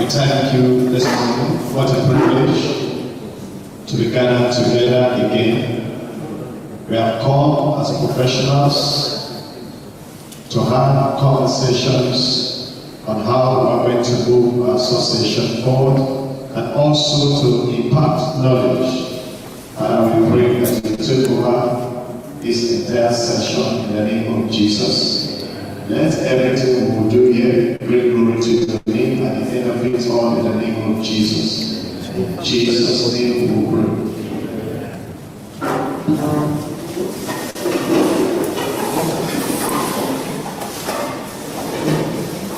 we thank you this morning. What a privilege to be gathered together again. We have come as professionals to have conversations on how we are going to move our association forward and also to impart knowledge. And we pray that you take over this entire session in the name of Jesus. Let everything we will do here bring glory to your name, and the end of it all in the name of Jesus. In Jesus' name we will pray.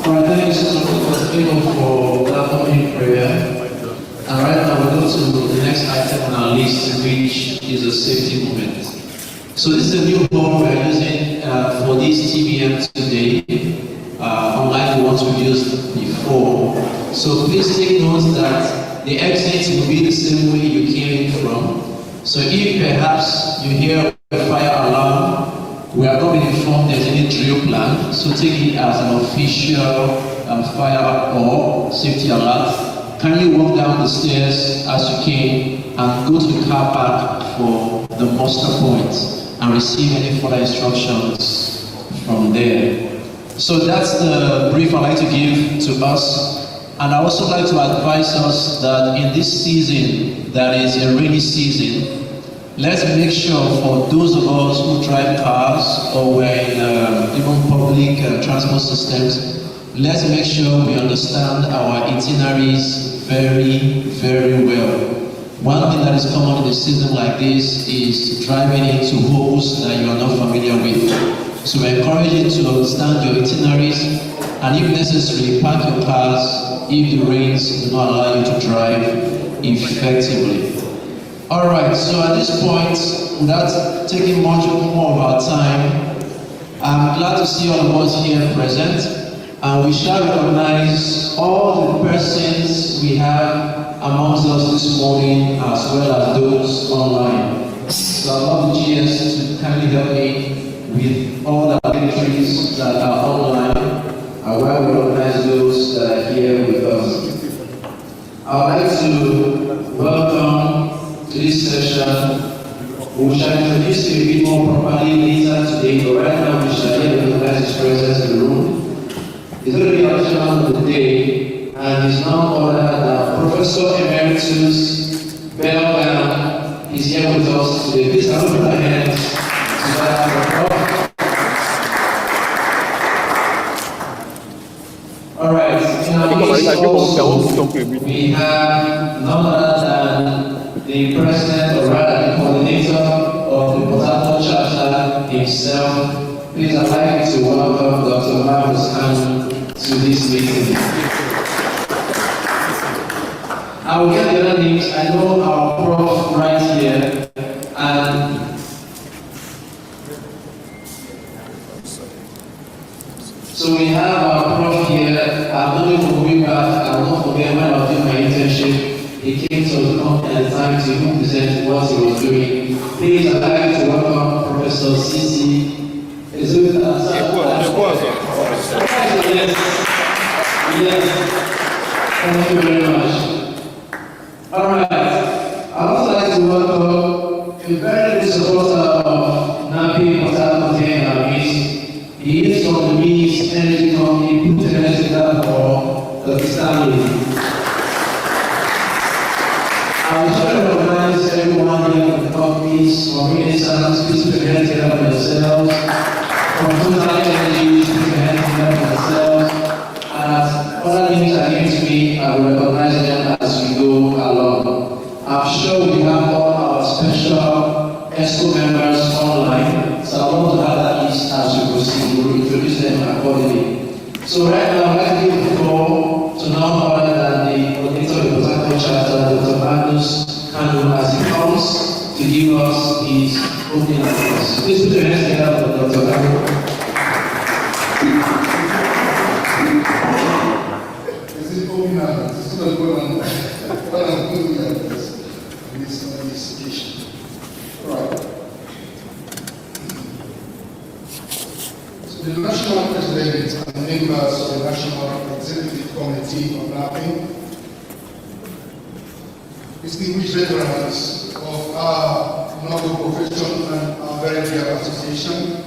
Alright, thank you so much for that opening prayer. And right now we go to the next item on our list, which is a safety moment. So this is a new hall we are using for this TBM today, unlike the ones we used before. So please take note that the exit will be the same way you came in from. So if perhaps you hear a fire alarm, we have not been informed there's any drill plan, so take it as an official fire or safety alert. Kindly walk down the stairs as you came and go to the car park for the muster point and receive any further instructions from there. So that's the brief I'd like to give to us. And I also like to advise us that in this season, that is a rainy season, let's make sure for those of us who drive cars or we're in even public transport systems, let's make sure we understand our itineraries very, very well. One thing that is common in a season like this is driving into holes that you are not familiar with. So we encourage you to understand your itineraries and if necessary, park your cars if the rains do not allow you to drive effectively. Alright, so at this point, without taking much more of our time, I'm glad to see all of us here present. And we shall recognize all the persons we have amongst us this morning as well as those online. So I'd love the GS to kindly help me with all the dignitaries that are online and while we recognize those that are here with us. I would like to welcome to this session. We shall introduce you a bit more properly later today, but right now we shall recognize his presence in the room. It's going to be our chairman of the day, and it's none other than Professor Emeritus Bell. He's here with us today. Please have a put our hands to that. All right, in our midst also, we have none other than the president, or rather the coordinator of the Port Harcourt chapter himself. Please, I'd like to welcome Dr. Marcus Khan to this meeting. I will get the other names. I know our prof right here, and so we have our prof here. I'm only moving back. I will not forget when I was doing my internship. He came to the company at the time to present what he was doing. Please, I'd like to welcome Professor Sisi. Is it Yes. Thank you very much. Alright. I'd also like to welcome a very good supporter of NAPI Port Harcourt in our midst. He is from the Miss Energy Company, put energy together for the Stanley. I will try to recognize everyone here from the companies, from Renaissance, please put your hands together for yourselves. From Total Energy, please put your hands together for yourselves. And as other names are given to me, I will recognize them as we go along. I'm sure we have all our special ESCO members online, so I want to have that list as we proceed. We will introduce them accordingly. So right now, I'd like to give the floor to none other than the coordinator of the Port Harcourt chapter, Dr. Magnus Kanu, as he comes to give us his opening address. Please put your hands together for Dr. Kanu. Is it Obinna? It's not going on. What I'm doing at this occasion. Right. So the the National President and members of the National Executive Committee of NAPI, distinguished veterans of our noble profession and our very dear association,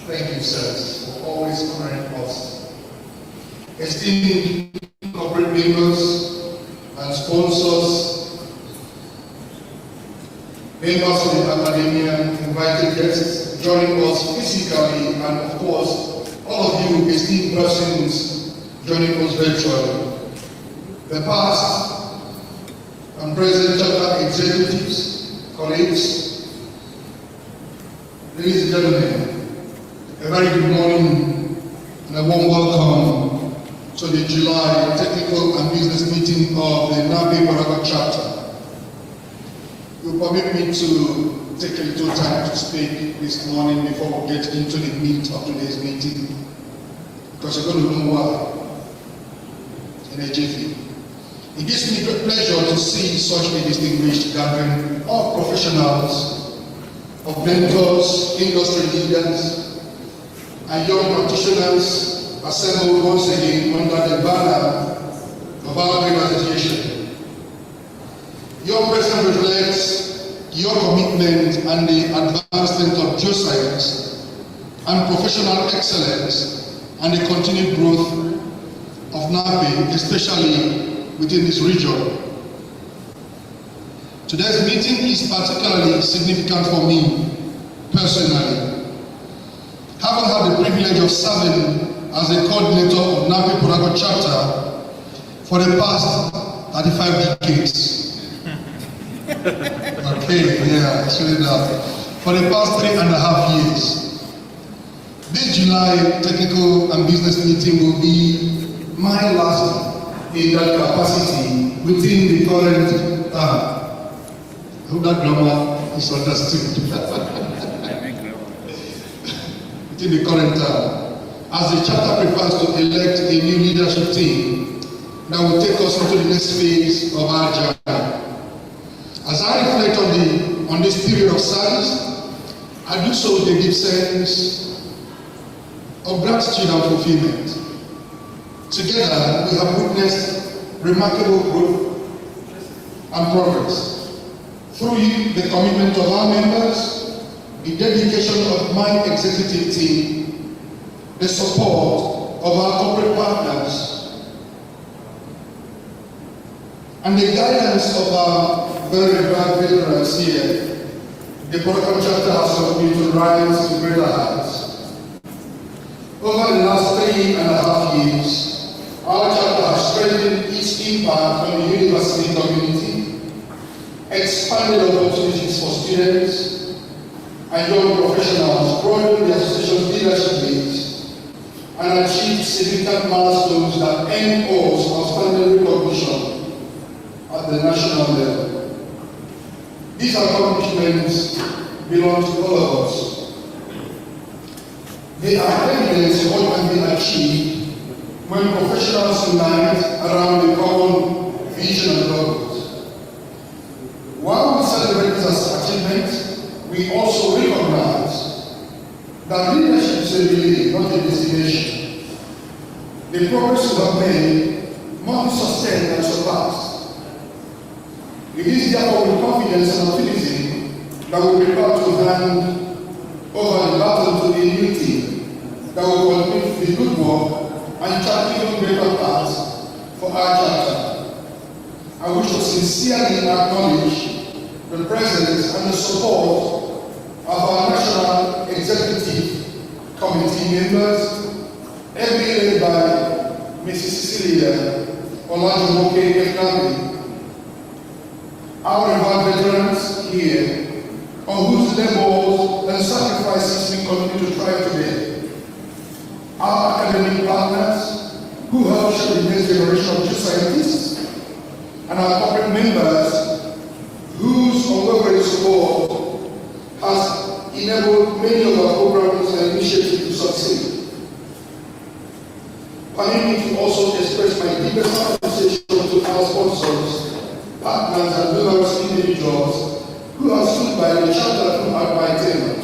thank you, sirs, for always honoring us. Esteemed corporate members and sponsors, members of the academia, invited guests joining us physically, and of course, all of you esteemed persons joining us virtually. The past and present chapter executives, colleagues, ladies and gentlemen, a very good morning and a warm welcome to the July Technical and Business Meeting of the NAPI Harcourt chapter. You'll permit me to take a little time to speak this morning before we get into the meat of today's meeting, because you're going to know why in a jiffy. It gives me great pleasure to see such a distinguished gathering of professionals, of mentors, industry leaders, and young practitioners assembled once again under the banner of our great association. Your presence reflects your commitment and the advancement of geoscience and professional excellence and the continued growth of NAPI, especially within this region. Today's meeting is particularly significant for me personally. Having had the privilege of serving as a coordinator of NAPI Harcourt chapter for the past 35 decades. Okay, yeah, actually that. For the past 3.5 years. This July Technical and Business Meeting will be my last in that capacity within the current term. I hope that grammar is understood. Within the current term. As the chapter prepares to elect a new leadership team that will take us into the next phase of our journey. As I reflect on this period of service, I do so with a deep sense of gratitude and fulfillment. Together, we have witnessed remarkable growth and progress. Through the commitment of our members, the dedication of my executive team, the support of our corporate partners, and the guidance of our very revered veterans here, the Harcourt chapter has continued to rise to greater heights. Over the last 3.5 years, our chapter has strengthened its impact on the university community, expanded opportunities for students and young professionals, broadened the association's leadership base, and achieved significant milestones that earn us outstanding recognition at the national level. These accomplishments belong to all of us. They are evidence of what can be achieved when professionals unite around a common vision and goals. While we celebrate this achievement, we also recognize that leadership is a belief, not a destination. The progress we have made must be sustained and surpassed. It is therefore with confidence and optimism that we prepare to hand over the baton to a new team that will complete the good work and chart even greater paths for our chapter. I wish to sincerely acknowledge the presence and the support of our National Executive Committee members, heavily led by Mrs. Cecilia Olajumoke-Efnabi, our revered veterans here, on whose labors and sacrifices we continue to thrive today. Our academic partners, who help shape the next generation of geoscientists, and our corporate members, whose unwavering support has enabled many of our programs and initiatives to succeed. Permit me to also express my deepest appreciation to our sponsors, partners, and numerous individuals who have stood by the chapter throughout my tenure.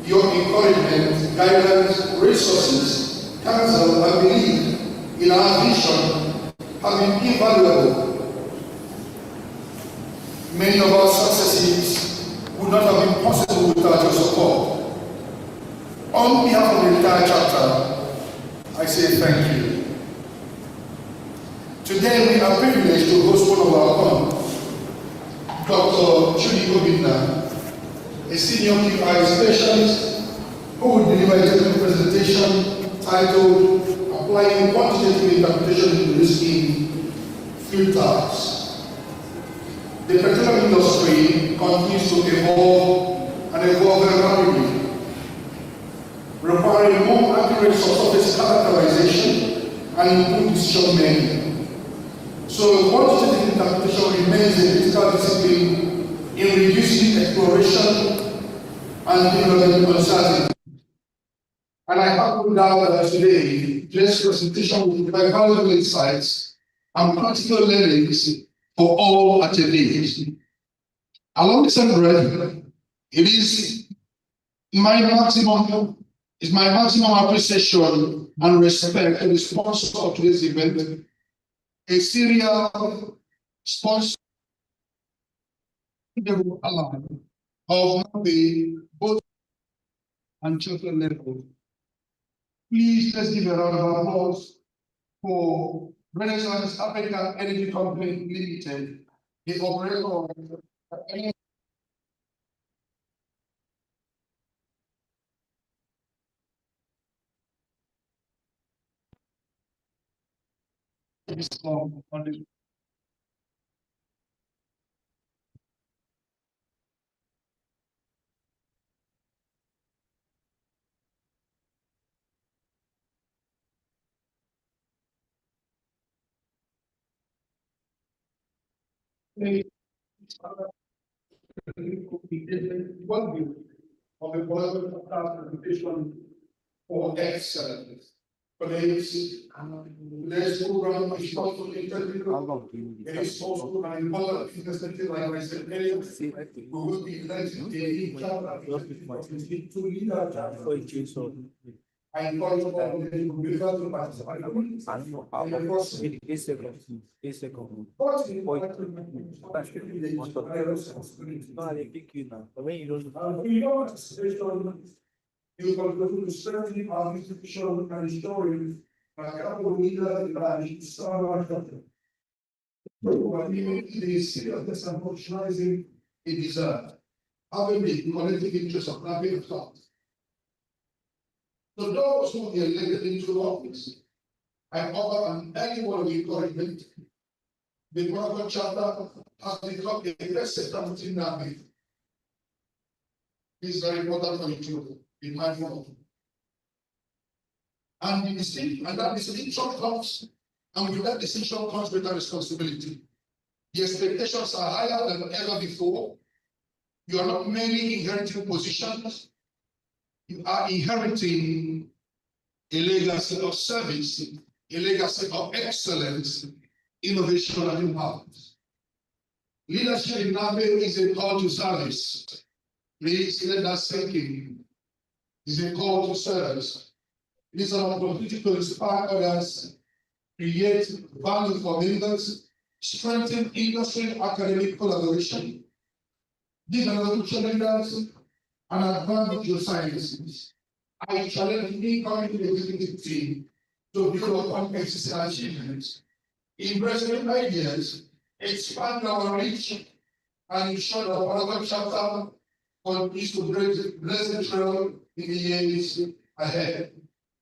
Your encouragement guidance, resources, counsel, and belief in our vision have been invaluable. Many of our successes would not have been possible without your support. On behalf of the entire chapter, I say thank you. Today we are privileged to host one of our own, Dr. Chudi Obinna, a senior QI specialist who will deliver a technical presentation titled Applying Quantitative Interpretation in Derisking Field Types. The petroleum industry continues to evolve and evolve very rapidly, requiring more accurate subsurface characterization and improved decision making. So quantitative interpretation remains a critical discipline in reducing exploration and development uncertainty. And I have no doubt that today, today's presentation will provide valuable insights and practical learnings for all attendees. Along the same breath, it is my maximum appreciation and respect to the sponsor of today's event, a serial sponsor of the both and children level. Please let's give a round of applause for Renaissance African Energy Company Limited, the operator of one view of the political presentation for excellence. Today's program is also integral. It is also an important initiative, like I said earlier. We will be electing a chapter to lead our chapter. I encourage all of you to participate. I don't know how. A second. You continue to strengthen our institution and ensuring that capital leaders in the start our country. But even the seriousness and functionalizing it deserves, having the collective interest of having a thought. So those who are elected into office, I offer an early word of encouragement. The Moroccan Charter has become a first sector within Namibia. This is very important for you to be mindful of. And that distinction comes, and with that distinction comes greater responsibility. The expectations are higher than ever before. You are not merely inheriting positions, you are inheriting a legacy of service, a legacy of excellence, innovation, and impact. Leadership in Namibia is a call to service. Please let that sink in. It's a call to service. It is an opportunity to inspire others, create value for members, strengthen industry and academic collaboration, give another challenges, and advance geosciences. I challenge the incoming executive team to build upon existing achievements, embrace new ideas, expand our reach, and ensure that our chapter continues to blaze the trail in the years ahead.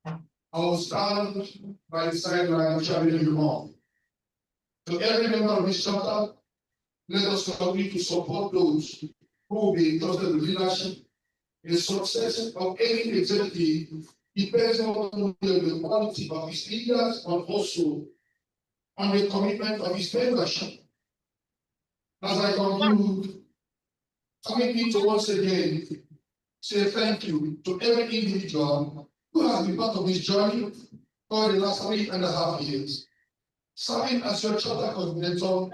I will stand by the sideline challenging you all. To every member of this chapter, let us continue to support those who will be entrusted with leadership. The success of any executive depends not only on the quality of his leaders, but also on the commitment of his membership. As I conclude, permit me to once again say thank you to every individual who has been part of this journey for the last 3.5 years. Serving as your charter coordinator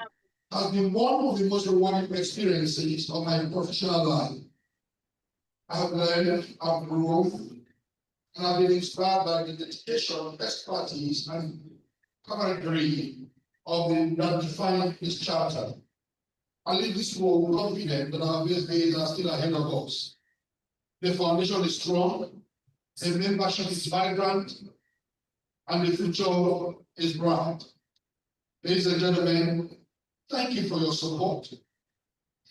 has been one of the most rewarding experiences of my professional life. I have learned, I've grown, and I've been inspired by the dedication, expertise, and camaraderie of the that define this charter. I leave this role confident that our best days are still ahead of us. The foundation is strong, the membership is vibrant, and the future is bright. Ladies and gentlemen, thank you for your support.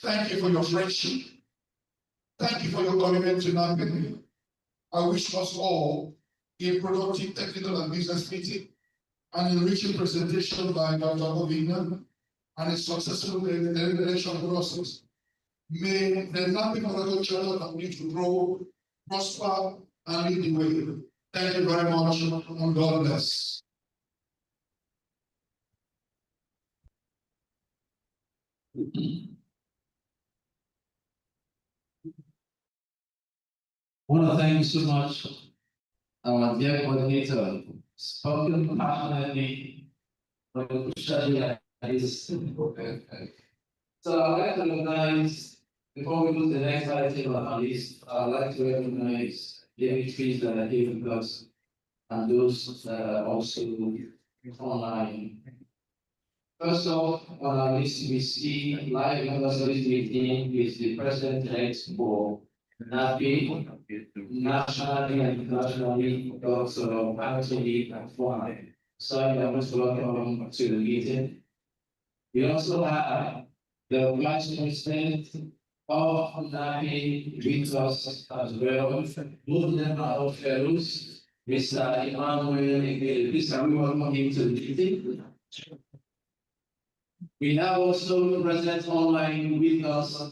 Thank you for your friendship. Thank you for your commitment to NAPE. I wish us all a productive technical and business meeting, an enriching presentation by Dr. Obinna, and a successful election process. May the NAPE Monaco Charter continue to grow, prosper, and lead the way. Thank you very much, and God bless. I want to thank you so much, our dear coordinator, spoken passionately for the study like this. So I'd like to recognize, before we go to the next item on our list, I'd like to recognize the entries that are here with us and those that are also online. First off, on our list, we see live members of this meeting with the President-elect for NAPE, nationally and internationally, Dr. Anthony Afua. So you're most welcome to the meeting. We also have the Vice President of NAPE with us as well. Both of them are all fellows. Mr. Emmanuel, please can we welcome him to the meeting? We have also present online with us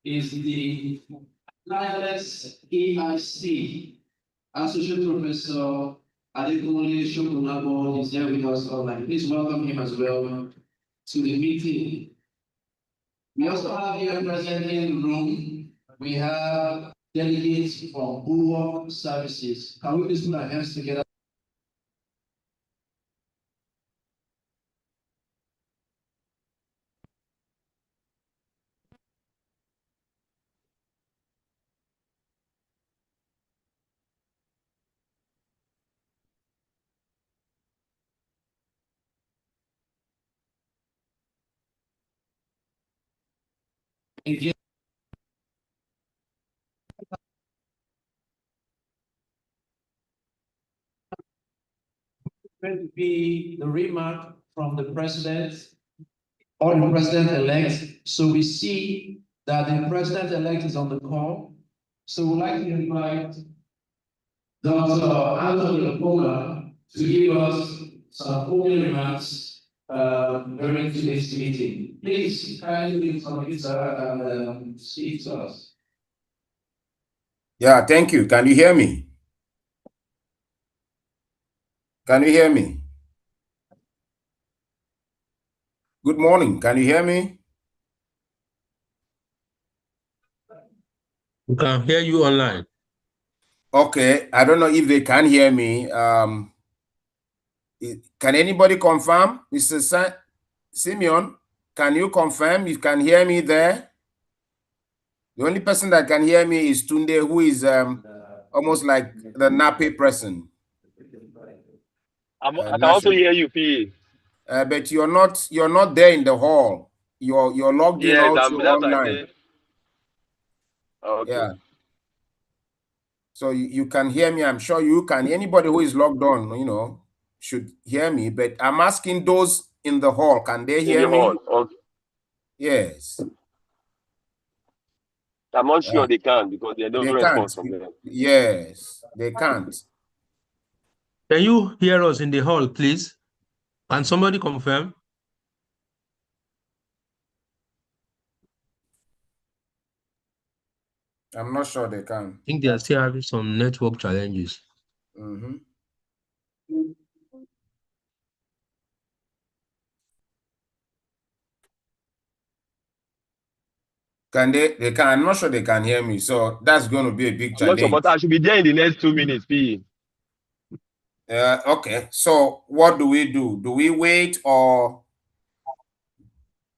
is the Niles EIC Associate Professor Adekunle Shokunabo is here with us online. Please welcome him as well to the meeting. We also have here present in the room, we have delegates from Bulwark Services. Can we please put our hands together? Again, going to be the remark from the president or the president-elect. So we see that the president-elect is on the call. So we'd like to invite Dr. Anthony Obinna to give us some opening remarks during today's meeting. Please kindly come in, sir, and speak to us. Yeah, thank you. Can you hear me? Can you hear me? Good morning. Can you hear me? We can hear you online. Okay. I don't know if they can hear me. Can anybody confirm? Mr. Simeon, can you confirm you can hear me there? The only person that can hear me is Tunde, who is almost like the NAPE person. I can also hear you, P. But you're not there in the hall. You're logged in also online. Okay. Yeah. So you can hear me. I'm sure you can. Anybody who is logged on, should hear me. But I'm asking those in the hall, can they hear me? Hall. Okay. Yes. I'm not sure they can because they don't respond from them. Yes, they can't. Can you hear us in the hall, please? Can somebody confirm? I'm not sure they can. I think they are still having some network challenges. Mm-hmm. Can they can. I'm not sure they can hear me. So that's going to be a big challenge. Sure, but I should be there in the next 2 minutes, P. Okay. So what do we do? Do we wait or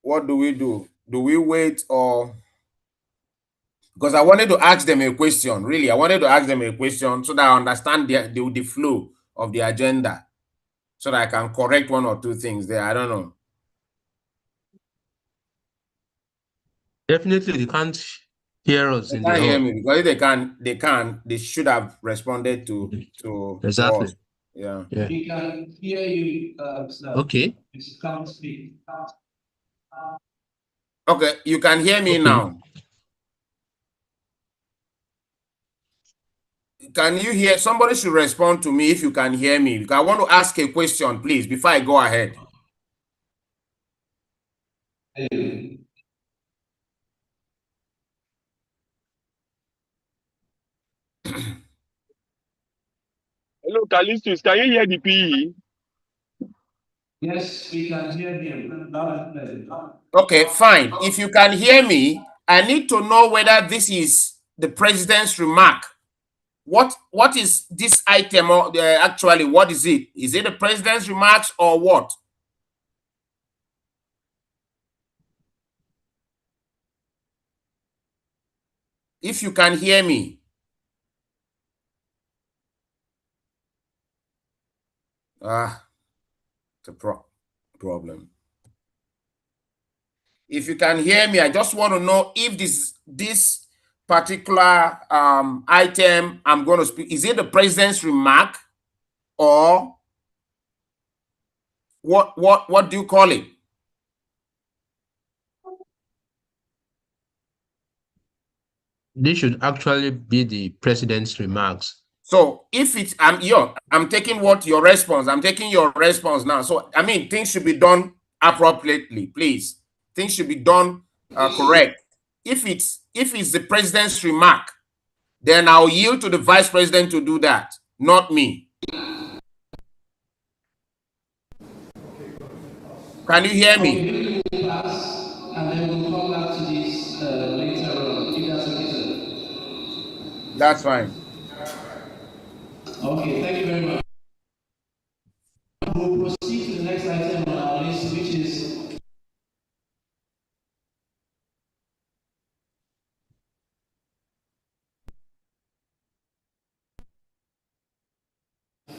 what do we do? Do we wait or Because I wanted to ask them a question. Really, I wanted to ask them a question so that I understand the flow of the agenda, so that I can correct one or two things there. I don't know. Definitely, they can't hear us They in the can't hear hall. me, because if they should have responded to Exactly. us. Yeah. Yeah. We can hear you, sir. Okay. Can't speak. Okay, you can hear me Okay. now. Can you hear? Somebody should respond to me if you can hear me. I want to ask a question, please, before I go ahead. Hello, Callistus, can you hear the PE? Yes, we can hear him. Okay, fine. If you can hear me, I need to know whether this is the president's remark. What is this item, or actually, what is it? Is it the president's remarks or what? If you can hear me. It's a problem. If you can hear me, I just want to know if this particular item I'm going to speak, is it the president's remark, or what do you call it? This should actually be the president's remarks. So if it's I'm taking your response. I'm taking your response now. So I mean, things should be done appropriately, please. Things should be done correct. If it's the president's remark, then I'll yield to the vice president to do that, not me. Can you hear me? And then we'll come back to this later on, if that's okay, sir. That's fine. Okay, thank you very much. We'll proceed to the next item on our list, which is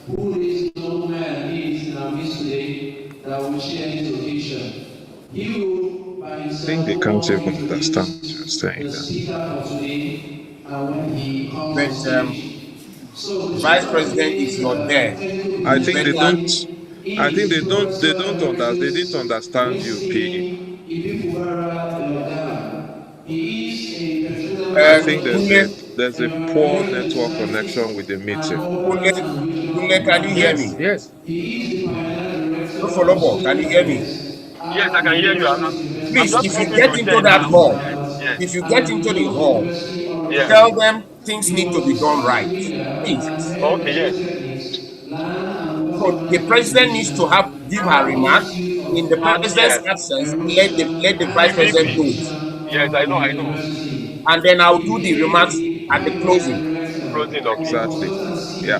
who is the man is in our midst today that will share his occasion. He will, by himself, I think they can't even understand what you're saying. the speaker for today, and when he comes But on stage. So the vice president is not there. I think they don't. I think they didn't understand you, P. I think there's a poor network connection with the meeting. Kule, can you hear me? Yes. No, Folobo, can you hear me? Yes, I can hear you. I'm Please, just if you trying to get into pretend that now. hall, Yes. if you get into the hall, Yeah. tell them things need to be done right. Please. Okay, yes. So the president needs to give her remark. In the president's Yes. absence, let the vice The president do VP. it. Yes, I know. And then I'll do the remarks at the closing. Closing, okay. Exactly. Yeah.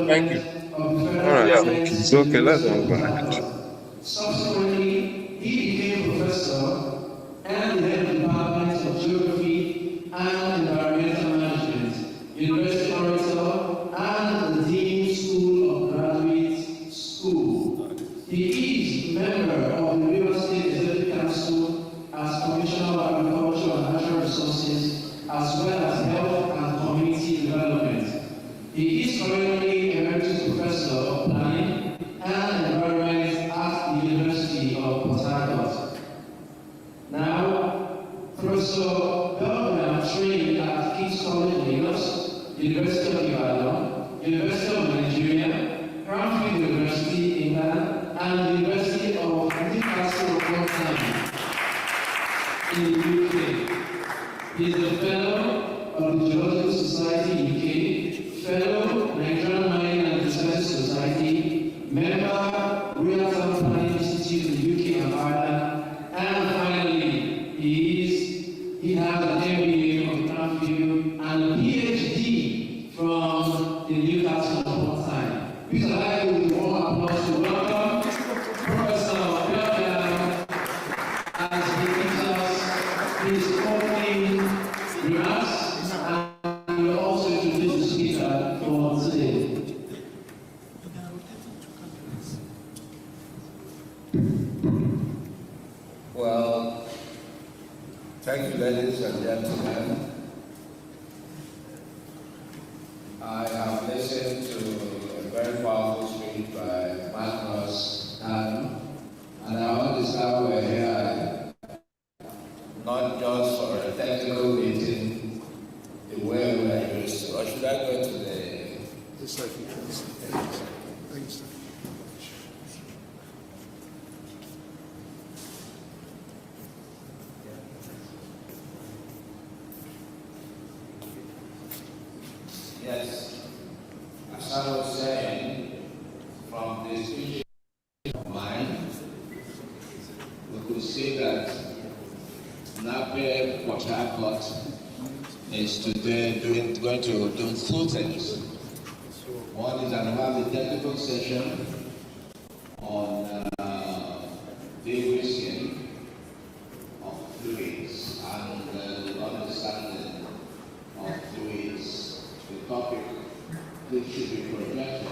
Thank you. All right. Yeah. Thank you. It's okay. Let's move ahead. Subsequently, he became professor and the head of the Department of Geography and Environmental Management, University Orator, and the Dean School of Graduate School. He is member of the River State Executive Council as Commissioner of Agriculture and Natural Resources, as well as Health and Community Development. He is currently Emeritus Professor of Planning and Environment at the University of Port Harcourt. Now, Professor Obinna trained at King's College, Lagos, University of Ibadan, University of Nigeria, Harcourt University, England, and the University of Newcastle upon Tyne in the UK. He is a fellow of the Geological Society UK, fellow Nigerian Mining and Research Society, member Royal Town Planning Institute in the UK and Ireland, and finally, he has an MBA from Cranfield and a PhD from the Newcastle upon Tyne. Please allow me with warm applause to welcome Professor Obinna as he gives us his opening ladies and gentlemen. I have listened to a very powerful speech by Magnus, and I understand we're here not just for a technical meeting the way we are used to. Or should I go to the... Yes, as I was saying, from the speech of mine, we could see that Nape Port Harcourt is today going to do two things. One is another technical session on Derisking of fluids and understanding of fluids. The topic which should be projected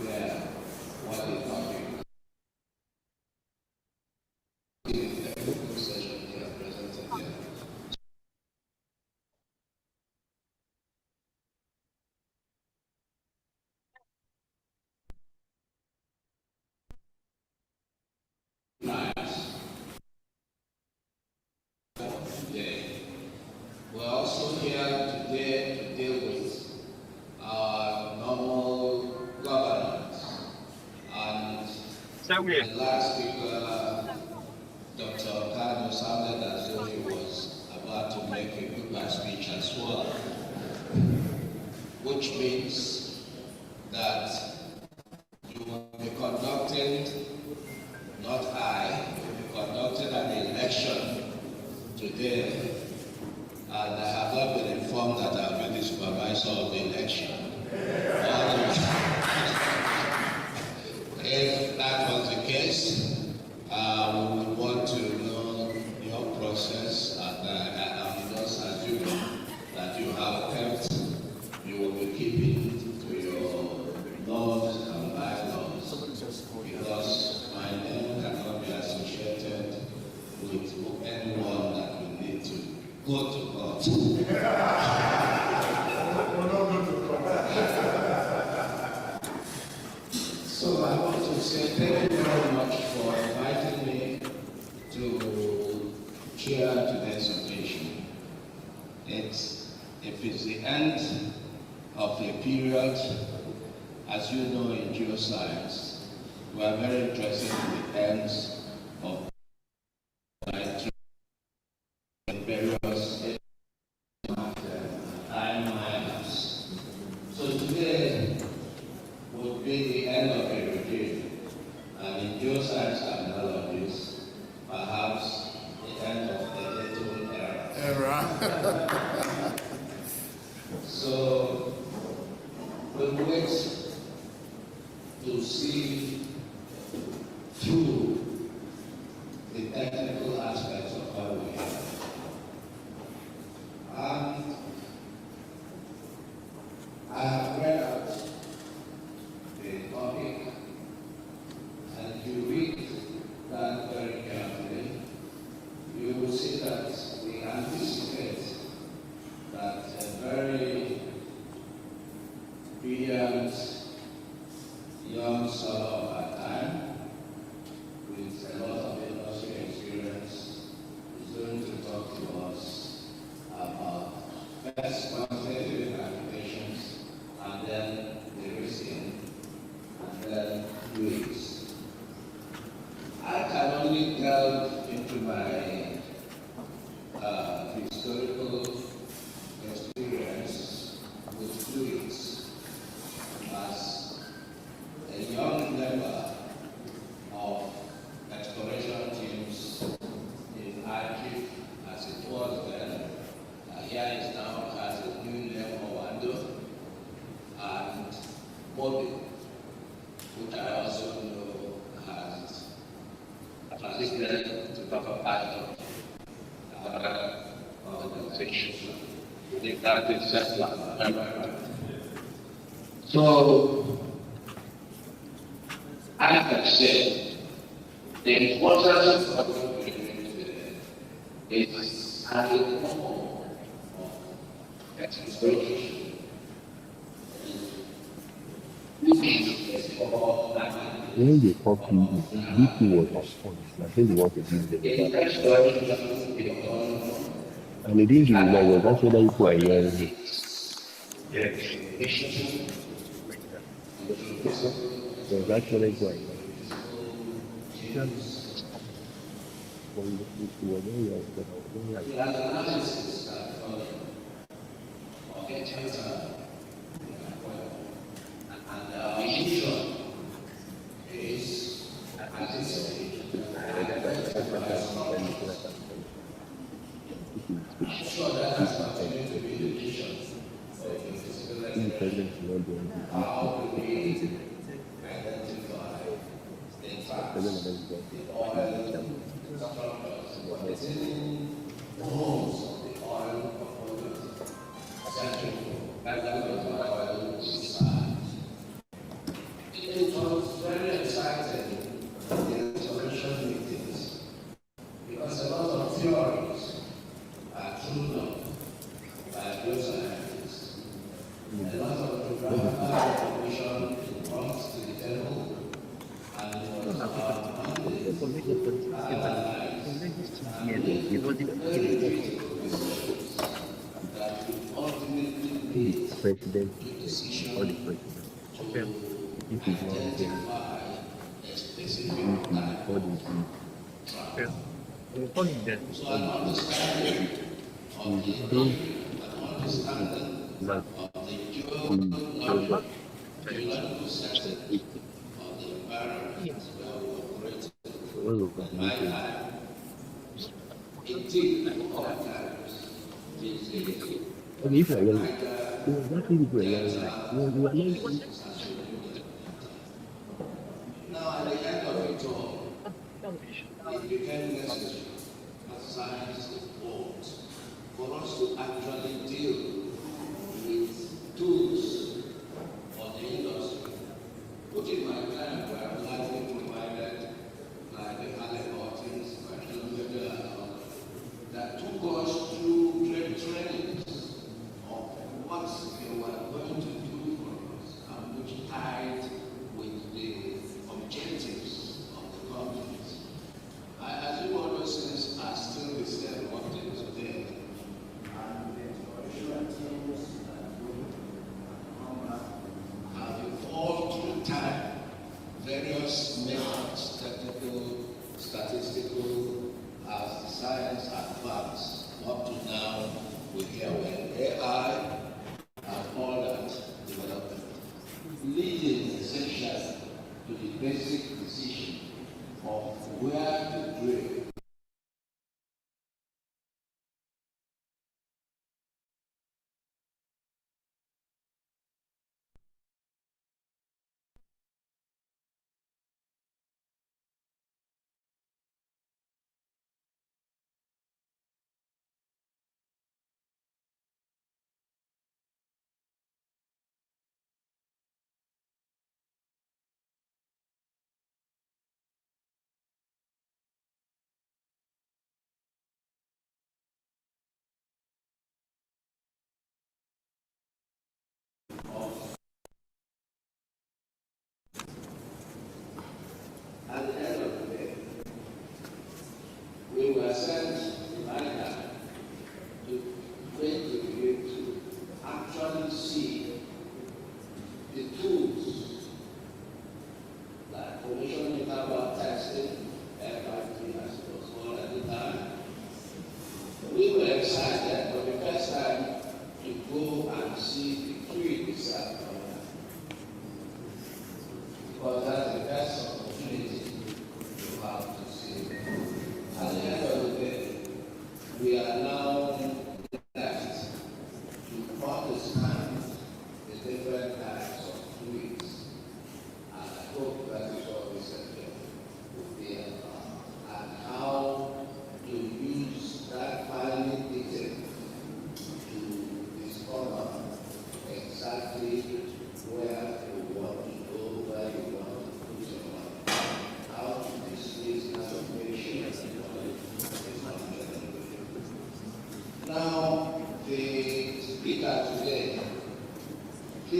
there, what the topic is, the technical session here presented there. Today. We're also here today to deal with our normal governance. And the last speaker, Dr. Kano, sounded as though he was about to make a goodbye speech as well, which means that you will be conducting, not I, you will be conducting an election today. And I have not been informed that I'll be the supervisor of the election. If that was the case, we would want to know your process, and just assume that you have kept, you will be keeping to your laws and bylaws, because my name cannot be associated with anyone that will need to go to God. So I want to say thank you very much for inviting me to chair today's occasion. If it's the end of a period, as you know in geoscience, we are very interested in the ends of various timelines. So today would be the end of a regime, and in geoscience analogies, perhaps the end of the little era. So we wait to see through the technical aspects of how we have. And I have read out the topic, and if you read that very carefully, you will see that we anticipate that a very brilliant young son of our time, with a lot of industry experience, is going to talk to us about first quantitative applications, and then Derisking, and then fluids. I can only delve into my historical experience with fluids as a young member of exploration teams in Harcourt, as it was then. Here is now has a new name, Owando, and Bobby, which I also know has transited to become a part of another organization. I think that is settler. So, as I said, the importance of what we're doing today It's a form of exploration. When they talk to you, BP was on. I think you want to give them back. And they didn't give it back. It was actually you who are hearing it. It was actually who are hearing it. Yeah. Well, it was very well, but I was very like, the president is not doing the It was very exciting in exploration meetings because a lot of theories are true up by those scientists. A lot of geographical information brought to the table and it was that will ultimately lead president to a or the decision president. to If you want to identify a specific BP type or of the trap. BP, So an understanding of the don't theory, an understanding like of the the geological setting of the environment where we operate all of the my meeting. time. Indeed, other times, the Okay, if you are learning, either it was actually if you are learning, like, delta you are learning. now, at the end of it all, it became necessary as science evolved for us to actually deal with tools of the industry, which in my time were largely provided by the Halliburtons, by Kilometer and others, that took us through great trainings of what they were going to do for us and which tied with the objectives of the companies. I assume all those things are still the same working today. And the exploration teams have evolved through time, various methods, technical, statistical, as the science advances. Up to now, we hear when AI and all that development, leading essentially to the basic decision of where to drill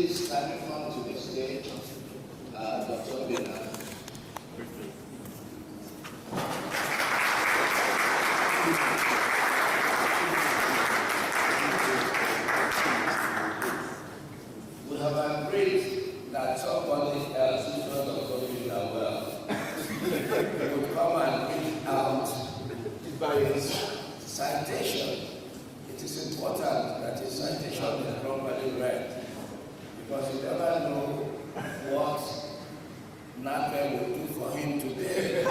please kindly come to the stage, Dr. Obinna. We have agreed that somebody else who knows Dr. Obinna well will come and read out his citation. It is important that his citation is properly read, because you never know what NAPE will do for him today.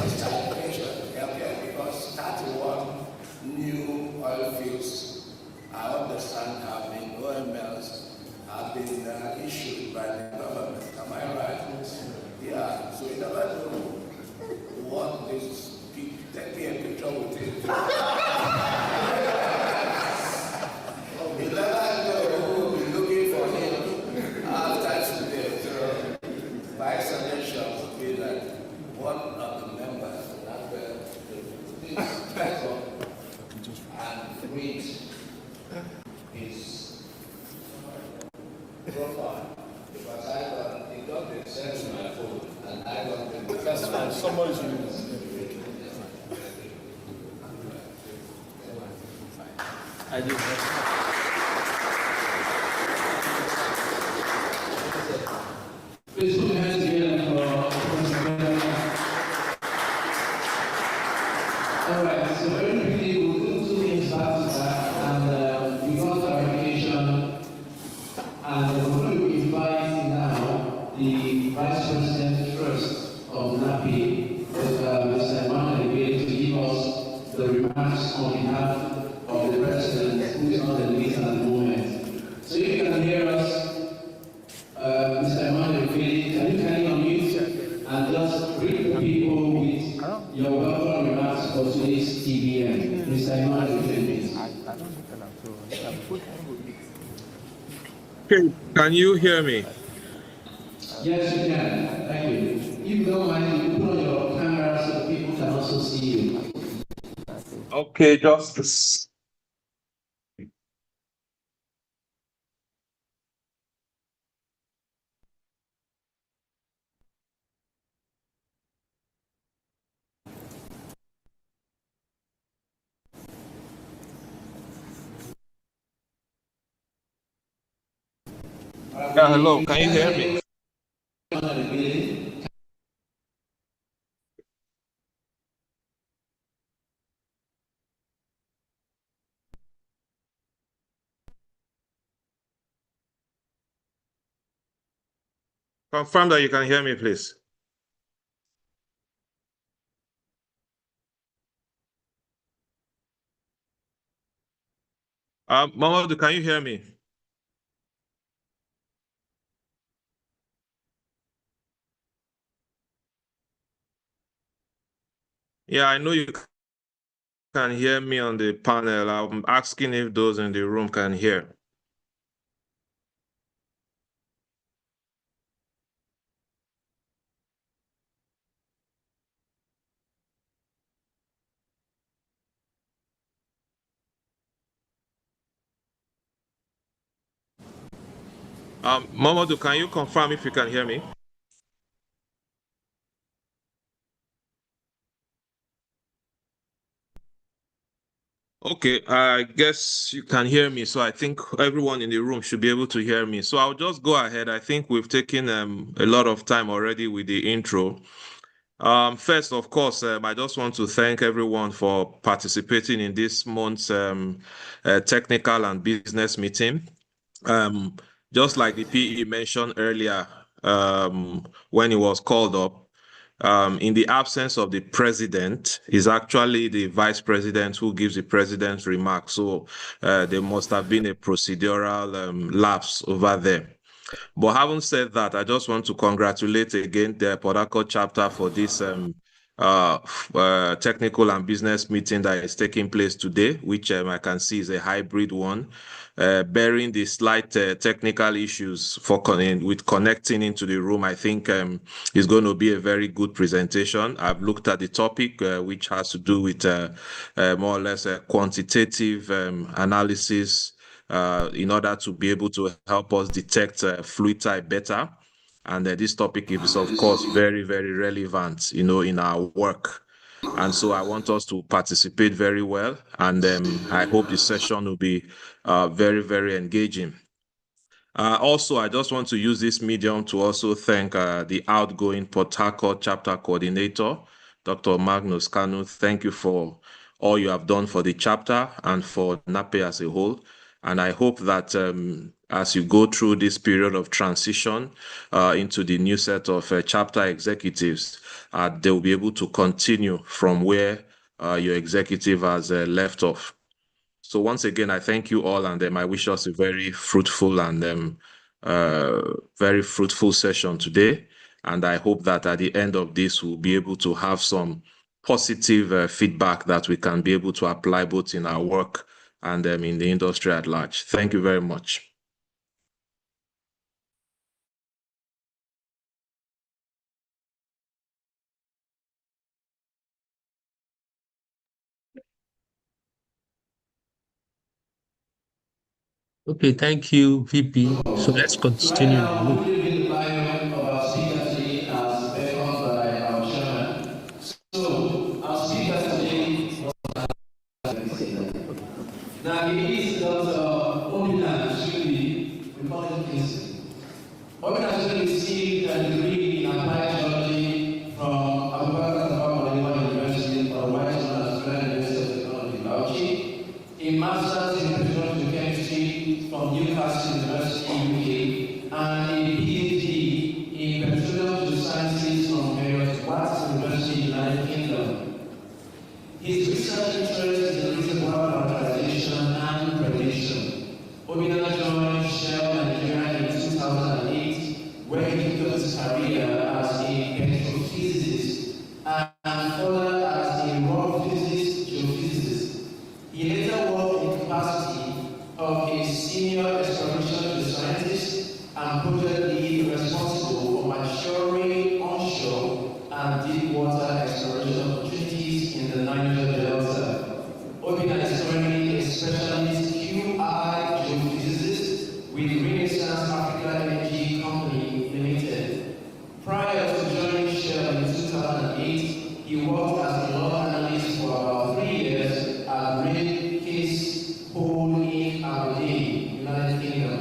His citation, okay, because 31 new oil fields, I understand, have been OMLs, have been issued by the government. Am I right? Yeah, so you never know what this, take me a picture with it. You never know who will be looking for him after today. So my suggestion would be that one of the members of that please step up and read his profile, because it got been sent to my phone and I got been. That's fine. Somebody's reading it. I do. Please put your hands together for all right, so very quickly we'll do two things back to back, and we got clarification, and we're going to invite now the Vice President Trust of NAPI, Mr. Emmanuel, to give us the remarks on behalf of the President, who is not the leader at the moment. So if you can hear us, Mr. Emmanuel, can you kindly unmute and just greet the people with your welcome remarks for today's TVM. Mr. Emmanuel, please. Okay, can you hear me? Yes, you can. Thank you. If you don't mind, you put on your camera so people can also see you. Okay, just this. Yeah, hello, can you hear me? Confirm that you can hear me, please. Mamadou, can you hear me? Yeah, I know you can hear me on the panel. I'm asking if those in the room can hear. Mamadou, can you confirm if you can hear me? Okay, I guess you can hear me. So I think everyone in the room should be able to hear me. So I'll just go ahead. I think we've taken a lot of time already with the intro. First, of course, I just want to thank everyone for participating in this month's technical and business meeting. Just like the PE mentioned earlier, when he was called up, in the absence of the president, is actually the vice president who gives the president's remarks. So there must have been a procedural lapse over there. But having said that, I just want to congratulate again the Port Harcourt chapter for this technical and business meeting that is taking place today, which I can see is a hybrid one, bearing the slight technical issues with connecting into the room. I think is going to be a very good presentation. I've looked at the topic, which has to do with more or less a quantitative analysis in order to be able to help us detect fluid type better. And this topic is, of course, very, very relevant, in our work. And so I want us to participate very well. And I hope the session will be very, very engaging. Also, I just want to use this medium to also thank the outgoing Port Harcourt chapter coordinator, Dr. Magnus Kanu. Thank you for all you have done for the chapter and for NAPE as a whole. And I hope that as you go through this period of transition into the new set of chapter executives, they will be able to continue from where your executive has left off. So once again, I thank you all, and I wish us a very fruitful and very fruitful session today. And I hope that at the end of this, we'll be able to have some positive feedback that we can be able to apply both in our work and in the industry at large. Thank you very much. Okay, thank you, VP. So let's continue. Right now, we will be the bio of our speaker today as beckoned by our chairman. So, our speaker today now he is Dr. Obinna Chudi. We call him Kinsey. Obinna Chudi received a degree in applied geology from Obinna University, otherwise known as Federal University of Technology, Bauchi, a master's in petroleum chemistry from Newcastle University, UK, and a PhD in petroleum geosciences from Harcourt University, United Kingdom. His research interest is in reservoir characterization and prediction. Obinna joined Shell Nigeria in 2008, where he kicked off his career as a petrophysicist and further as a rock physicist geophysicist. He later worked in capacity of a senior exploration scientist and project lead responsible for maturing onshore and deep water exploration opportunities in the Niger Delta. Obinna is currently a specialist QI geophysicist with Renaissance Africa Energy Company Limited. Prior to joining Shell in 2008, he worked as a law analyst for about 3 years at Red Case Hole in Aberdeen, United Kingdom.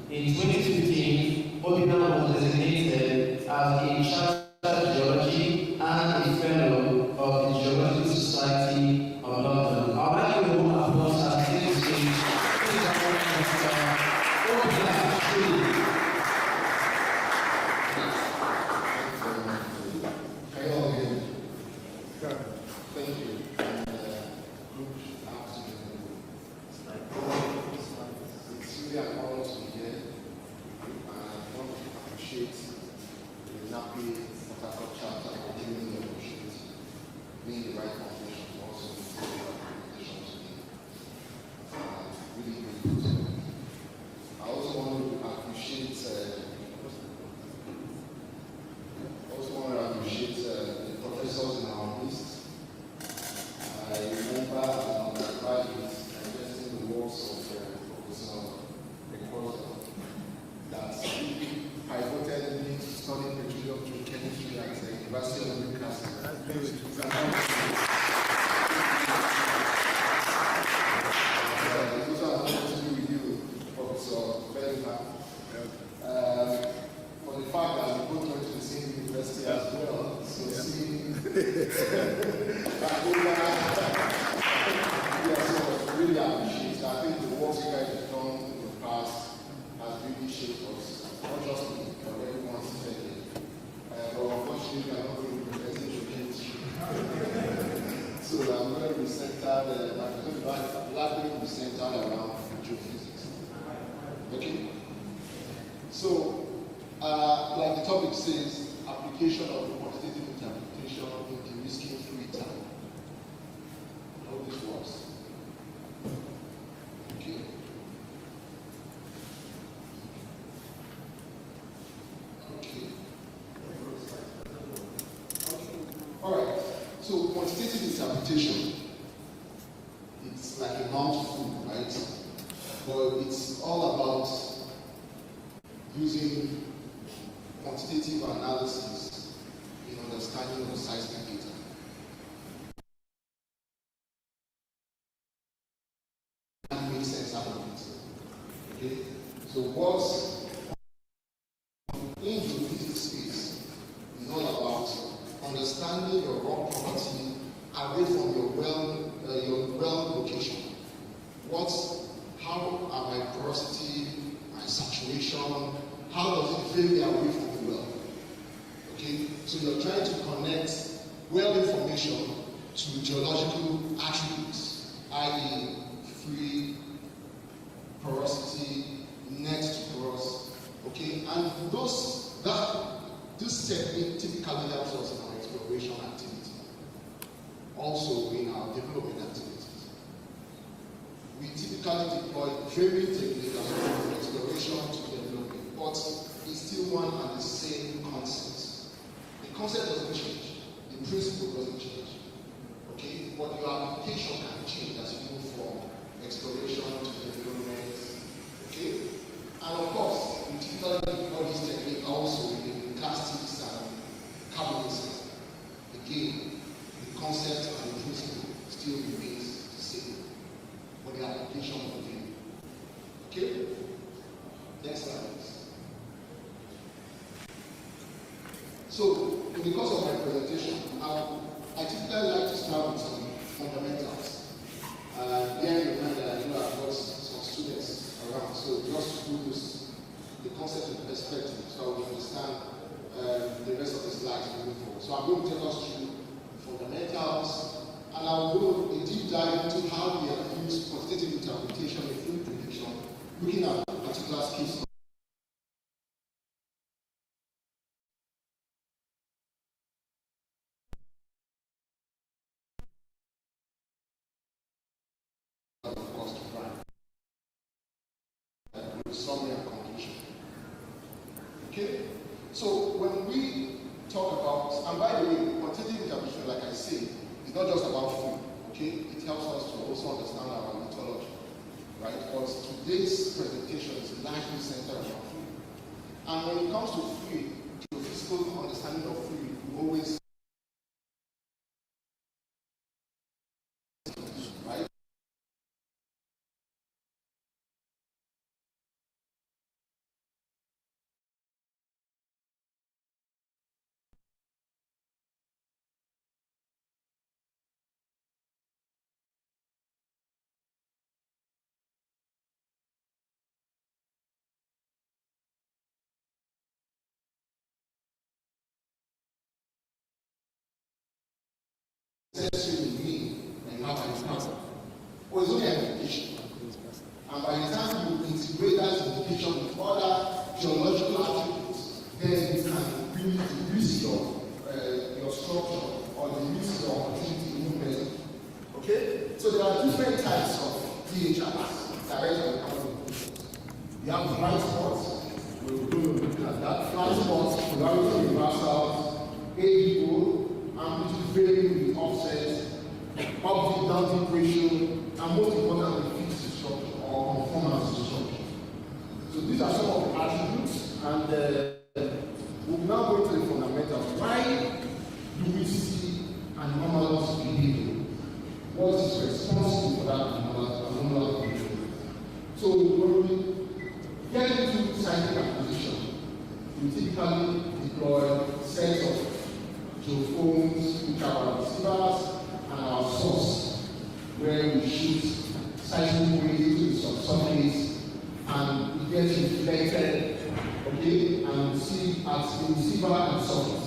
In 2015, Obinna was designated as a chartered geology and a fellow of the Geological Society of London. I'd like to hold applause as this is Obinna Chudi. Thank you. Good afternoon. It's really an honor to be here. I want to appreciate the NAPE Harcourt chapter for giving me the opportunity, being the right foundation to also make the presentation today. Really good. I also want to appreciate the professors in our midst. I remember as an undergraduate digesting the words of Professor Harcourt that he pivoted me to study petroleum chemistry at the University of Newcastle. Those are going to be with you, Professor Obinna. For the fact that we both went to the same university as well, so seeing really appreciate. I think the work you guys have done in the past has really shaped us, not just me, but everyone seated here. But unfortunately, I'm not going to be presenting chemistry. So I'm going to be centered, largely be centered around geophysics. Okay? So, like the topic says, application of quantitative interpretation in Derisking fluid type. I hope this works. Okay. All right. So quantitative interpretation, it's like a mouthful, right? But it's using quantitative analysis in understanding of seismic data. And make sense out of it. Okay? So what's in geophysics is all about understanding your rock property away from your well location. How are my porosity, my saturation, how does it vary away from the well? Okay, so you're trying to connect well information to geological attributes, i.e. free, porosity, net to porous, okay, and this technique typically helps us in our exploration activity, also in our development activities. We typically deploy varying techniques from exploration to development, but it's still one and the same concept. The concept doesn't change, the principle doesn't change, okay, but your application can change as you move from exploration to development, okay? And of course, we typically deploy this technique also in plastics and carbonates. Again, the concept and the principle still remains the same, but the application will vary. Okay? Next slide, please. So, in the course of my presentation, I typically like to start with some fundamentals. Bear in mind that I've got some students around, so just to put the concept in perspective, so we understand the rest of the slides moving forward. So I'm going to take us through fundamentals, and I'll go a deep dive into how we have used quantitative interpretation and fluid prediction, looking at particular skills. Summary and conclusion. Okay? So when we talk about, and by the way, quantitative interpretation, like I say, is not just about food. Okay? It helps us to also understand our mythology. Right? Because today's presentation is largely centered around food. And when it comes to fluid, geophysical understanding of fluid, we always right? Essentially mean and have an example. Or it's only an indication. And by the time you integrate that indication with other geological attributes, then you can really decrease your structure or decrease your opportunity movement. Okay? So there are different types of DHRs, direct and counter. You have blind spots, we're going to look at that. Blind spots, polarity reversals, AEO, amplitude varying with offset, up-deep, down-deep ratio, and most importantly, fixed structure or conformance to structure. So these are some of the attributes, and we'll now go into the fundamentals. Why do we see anomalous behavior? What is responsible for that anomalous behavior? So when we get into seismic acquisition, we typically deploy sets of geophones, which are our receivers, and our source, where we shoot seismic waves into the subsurface, and it gets reflected, okay, and we see at the receiver and source.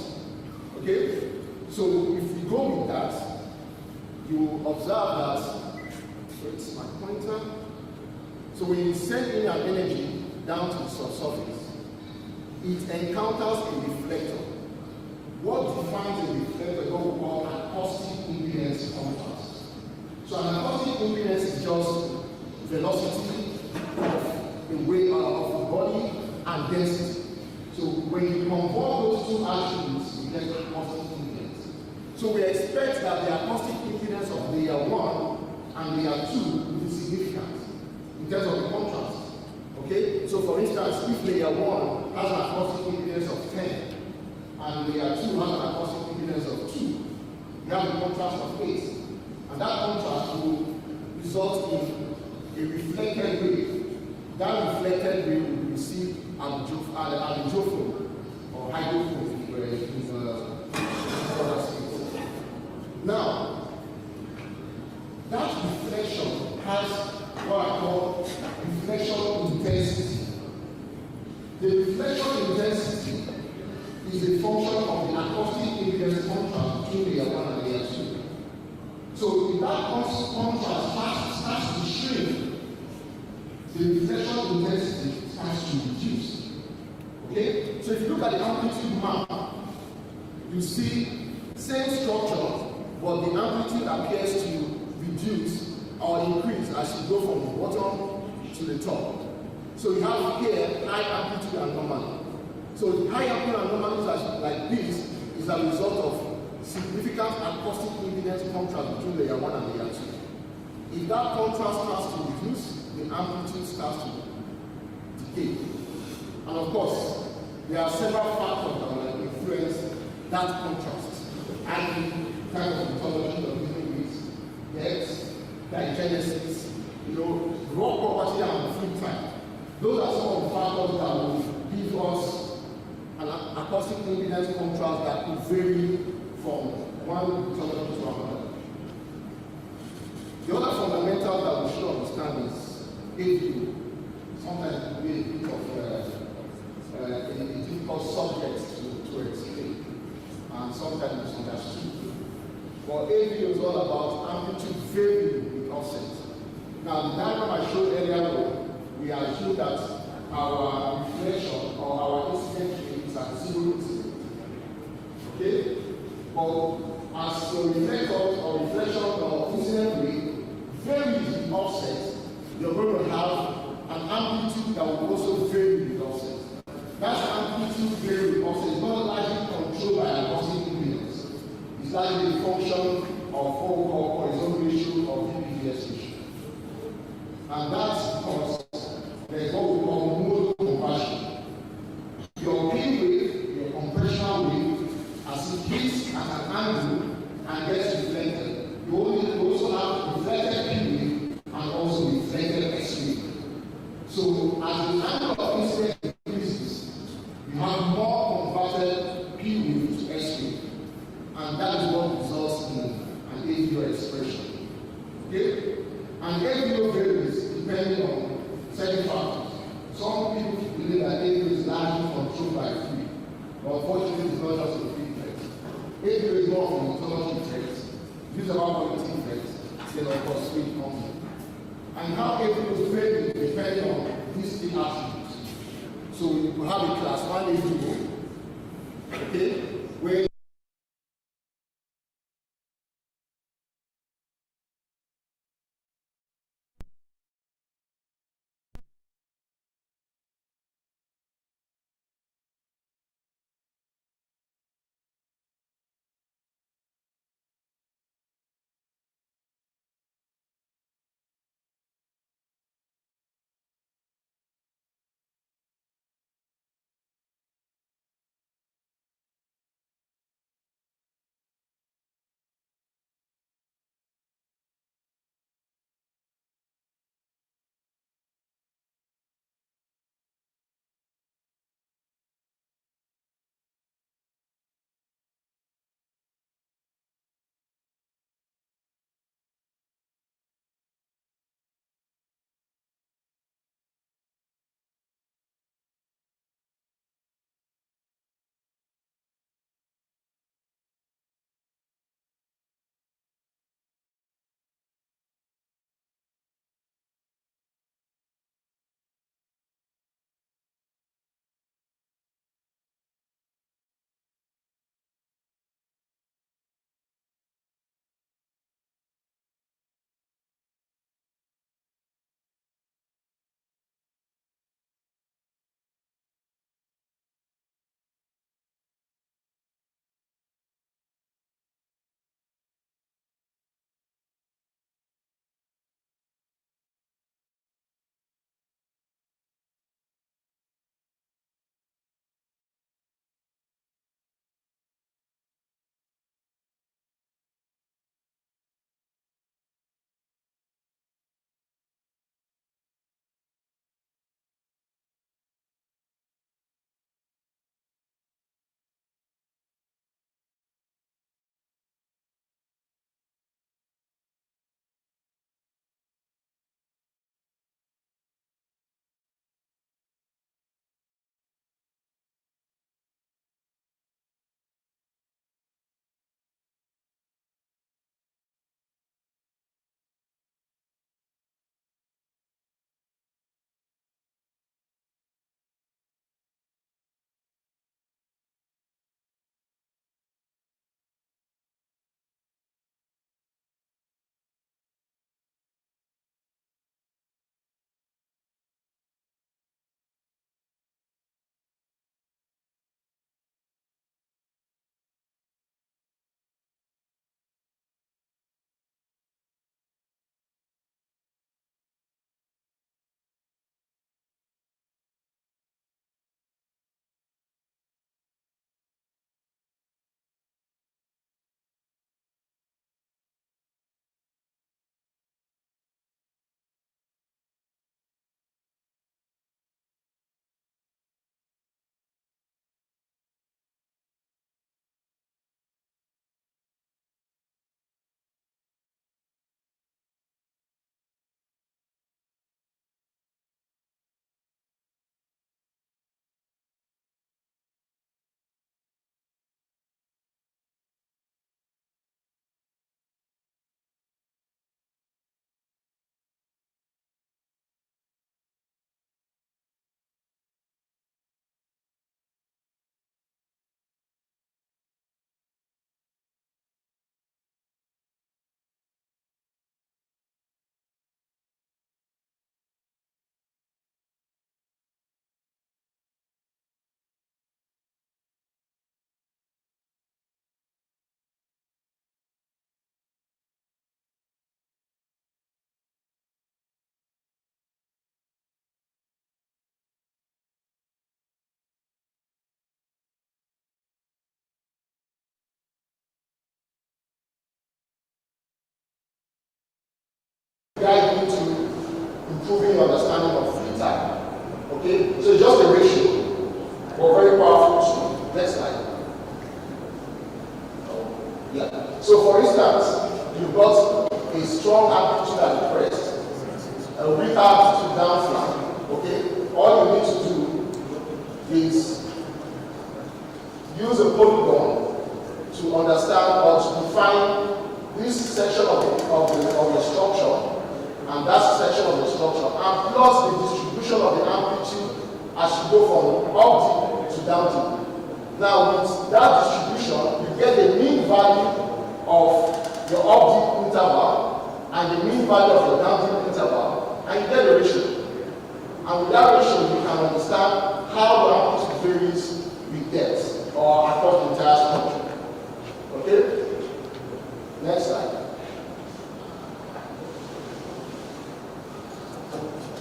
Okay? So if we go with that, you observe that, where's my pointer? So when you send in an energy down to the subsurface, it encounters a reflector. What defines a reflector is what we call an acoustic impedance contrast. So an acoustic impedance is just velocity of the way of the body and density. So when you convert those two attributes, you get acoustic impedance. So we expect that the acoustic impedance of layer 1 and layer 2 will be significant in terms of the contrast. Okay? So for instance, if layer 1 has an acoustic impedance of 10, and layer 2 has an acoustic impedance of 2, you have a contrast of 8. And that contrast will result in a reflected wave. That reflected wave will be received at the geophone or hydrophone Now, that reflection has what I call reflection intensity. The reflection intensity is a function of the acoustic impedance contrast between layer 1 and layer 2. So if that contrast starts to shrink, the reflection intensity starts to reduce. Okay? So if you look at the amplitude map, you see same structure, but the amplitude appears to reduce or increase as you go from the bottom to the top. So you have here high amplitude anomaly. So the high amplitude anomalies like this is a result of significant acoustic impedance contrast between layer 1 and layer 2. If that contrast starts to reduce, the amplitude starts to decay. And of course, there are several factors that will influence that contrast. And kind of methodology of dealing with depth, diagenesis, raw property and free time. Those are some of the factors that will give us an acoustic impedance contrast that could vary from one methodology to another. The other fundamental that we should understand is AVO. Sometimes it may be a bit of a difficult subject to explain, and sometimes it's understood. But AVO is all about amplitude varying with offset. Now, the diagram I showed earlier, we assume that our reflection or our incident rate is at 0 incident. Okay? But as the reflectors or reflection or incident rate varies with offset, you're going to have an amplitude that will also vary with offset. That amplitude vary with offset is not largely controlled by acoustic impedance. It's largely a function of what we call horizontal ratio or VPVS ratio. And that's because there's what we call mode conversion. Your P wave, your compressional wave, as it hits at an angle and gets reflected. You also have reflected P wave and also reflected S wave. So as the angle of incidence increases, you have more converted P wave to S wave. And that is what results in an AVO expression. Okay? And AVO varies depending on certain factors. Some people believe that AVO is largely controlled by free, but unfortunately it's not just a free effect. AVO is more of an methodology effect. Use about quality effect, then of course free comes in. And how AVO vary depending on these three attributes. So we have a class 1 AVO, okay, where guide you to improving your understanding of free time. Okay? So it's just a ratio, but very powerful tool. Next slide. Yeah. So for instance, you've got a strong amplitude at the crest, a weak amplitude down flank. Okay? All you need to do is use a polygon to understand or to define this section of the structure and that section of the structure, and plus the distribution of the amplitude as you go from up deep to down deep. Now with that distribution, you get the mean value of your up deep interval and the mean value of your down deep interval, and you get the ratio. And with that ratio, you can understand how the amplitude varies with depth or across the entire structure. Okay? Next slide.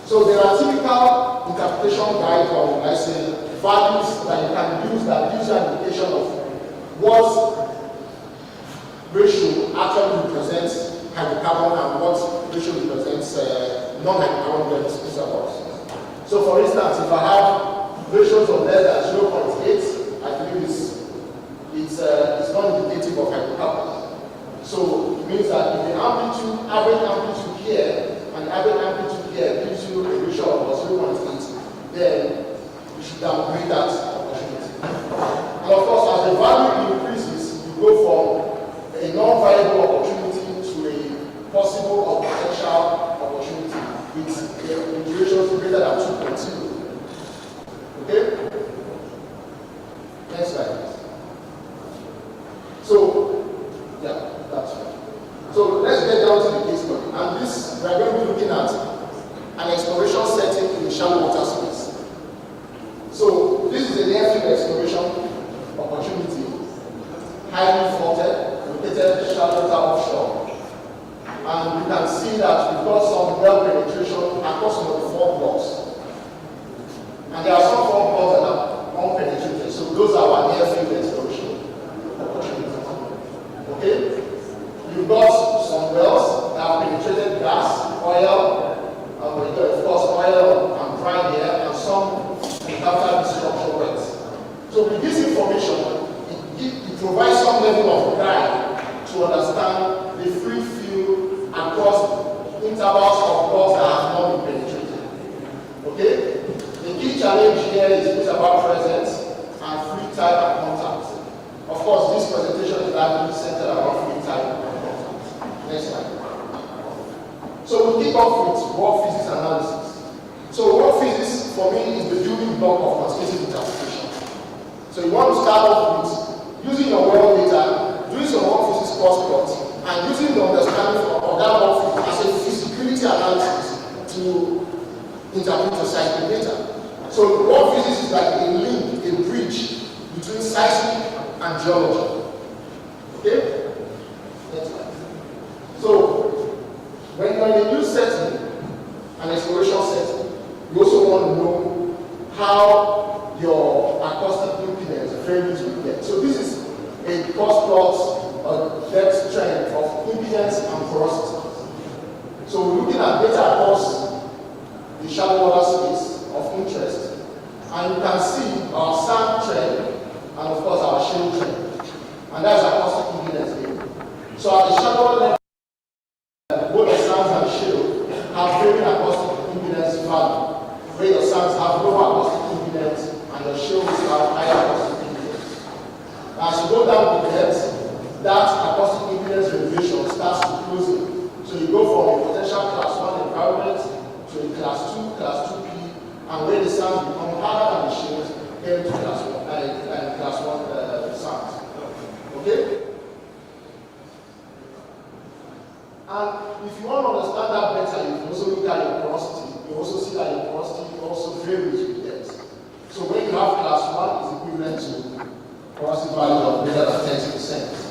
So there are typical interpretation guides, or I say values that you can use that gives you an indication of what ratio actually represents hydrocarbon and what ratio represents non-hydrocarbon intervals. So for instance, if I have ratios of less than 0.8, I believe it's non-indicative of hydrocarbons. So it means that if the average amplitude here and the average amplitude here gives you a ratio of 0.8, then you should downgrade that opportunity. And of course, as the value increases, you go from a non-viable opportunity to a possible or potential opportunity with ratios greater than 2.0. Okay? Next slide. So, yeah, that's right. So let's get down to the case study. And this, we are going to be looking at an exploration setting in the shallow water space. So this is a near-field exploration opportunity, highly faulted, located shallow water offshore. And you can see that we've got some well penetration across some of the 4 blocks. And there are some 4 blocks that are unpenetrated. So those are our near-field exploration opportunities. Okay? You've got some wells that have penetrated gas, oil, of course oil and dry air, and some after the structural wells. So with this information, it provides some level of guide to understand the free field across intervals of blocks that have not been penetrated. Okay? The key challenge here is interval presence and free type and contact. Of course, this presentation is largely centered around free type and contact. Next slide. So we'll kick off with rock physics analysis. So rock physics, for me, is the building block of quantitative interpretation. So you want to start off with using your well data, doing some rock physics cost plot, and using the understanding of that rock physics as a feasibility analysis to interpret your seismic data. So rock physics is like a link, a bridge between seismic and geology. Okay? Next slide. So when you're in a new setting, an exploration setting, you also want to know how your acoustic impedance varies with depth. So this is a cost plot or depth trend of impedance and porosity. So we're looking at data across the shallow water space of interest, and you can see our sand trend and of course our shale trend, and that's acoustic impedance here. So at the shallow level, both the sands and shale have varying acoustic impedance value, where your sands have lower acoustic impedance and your shales have higher acoustic impedance. As you go down the depth, that acoustic impedance variation starts to close in. So you go from a potential class 1 environment to a class 2, class 2P, and where the sands become harder than the shales, get into class 1 sands. Okay? And if you want to understand that better, you can also look at your porosity. You also see that your porosity also varies with depth. So when you have class 1 is equivalent to porosity value of greater than 30%.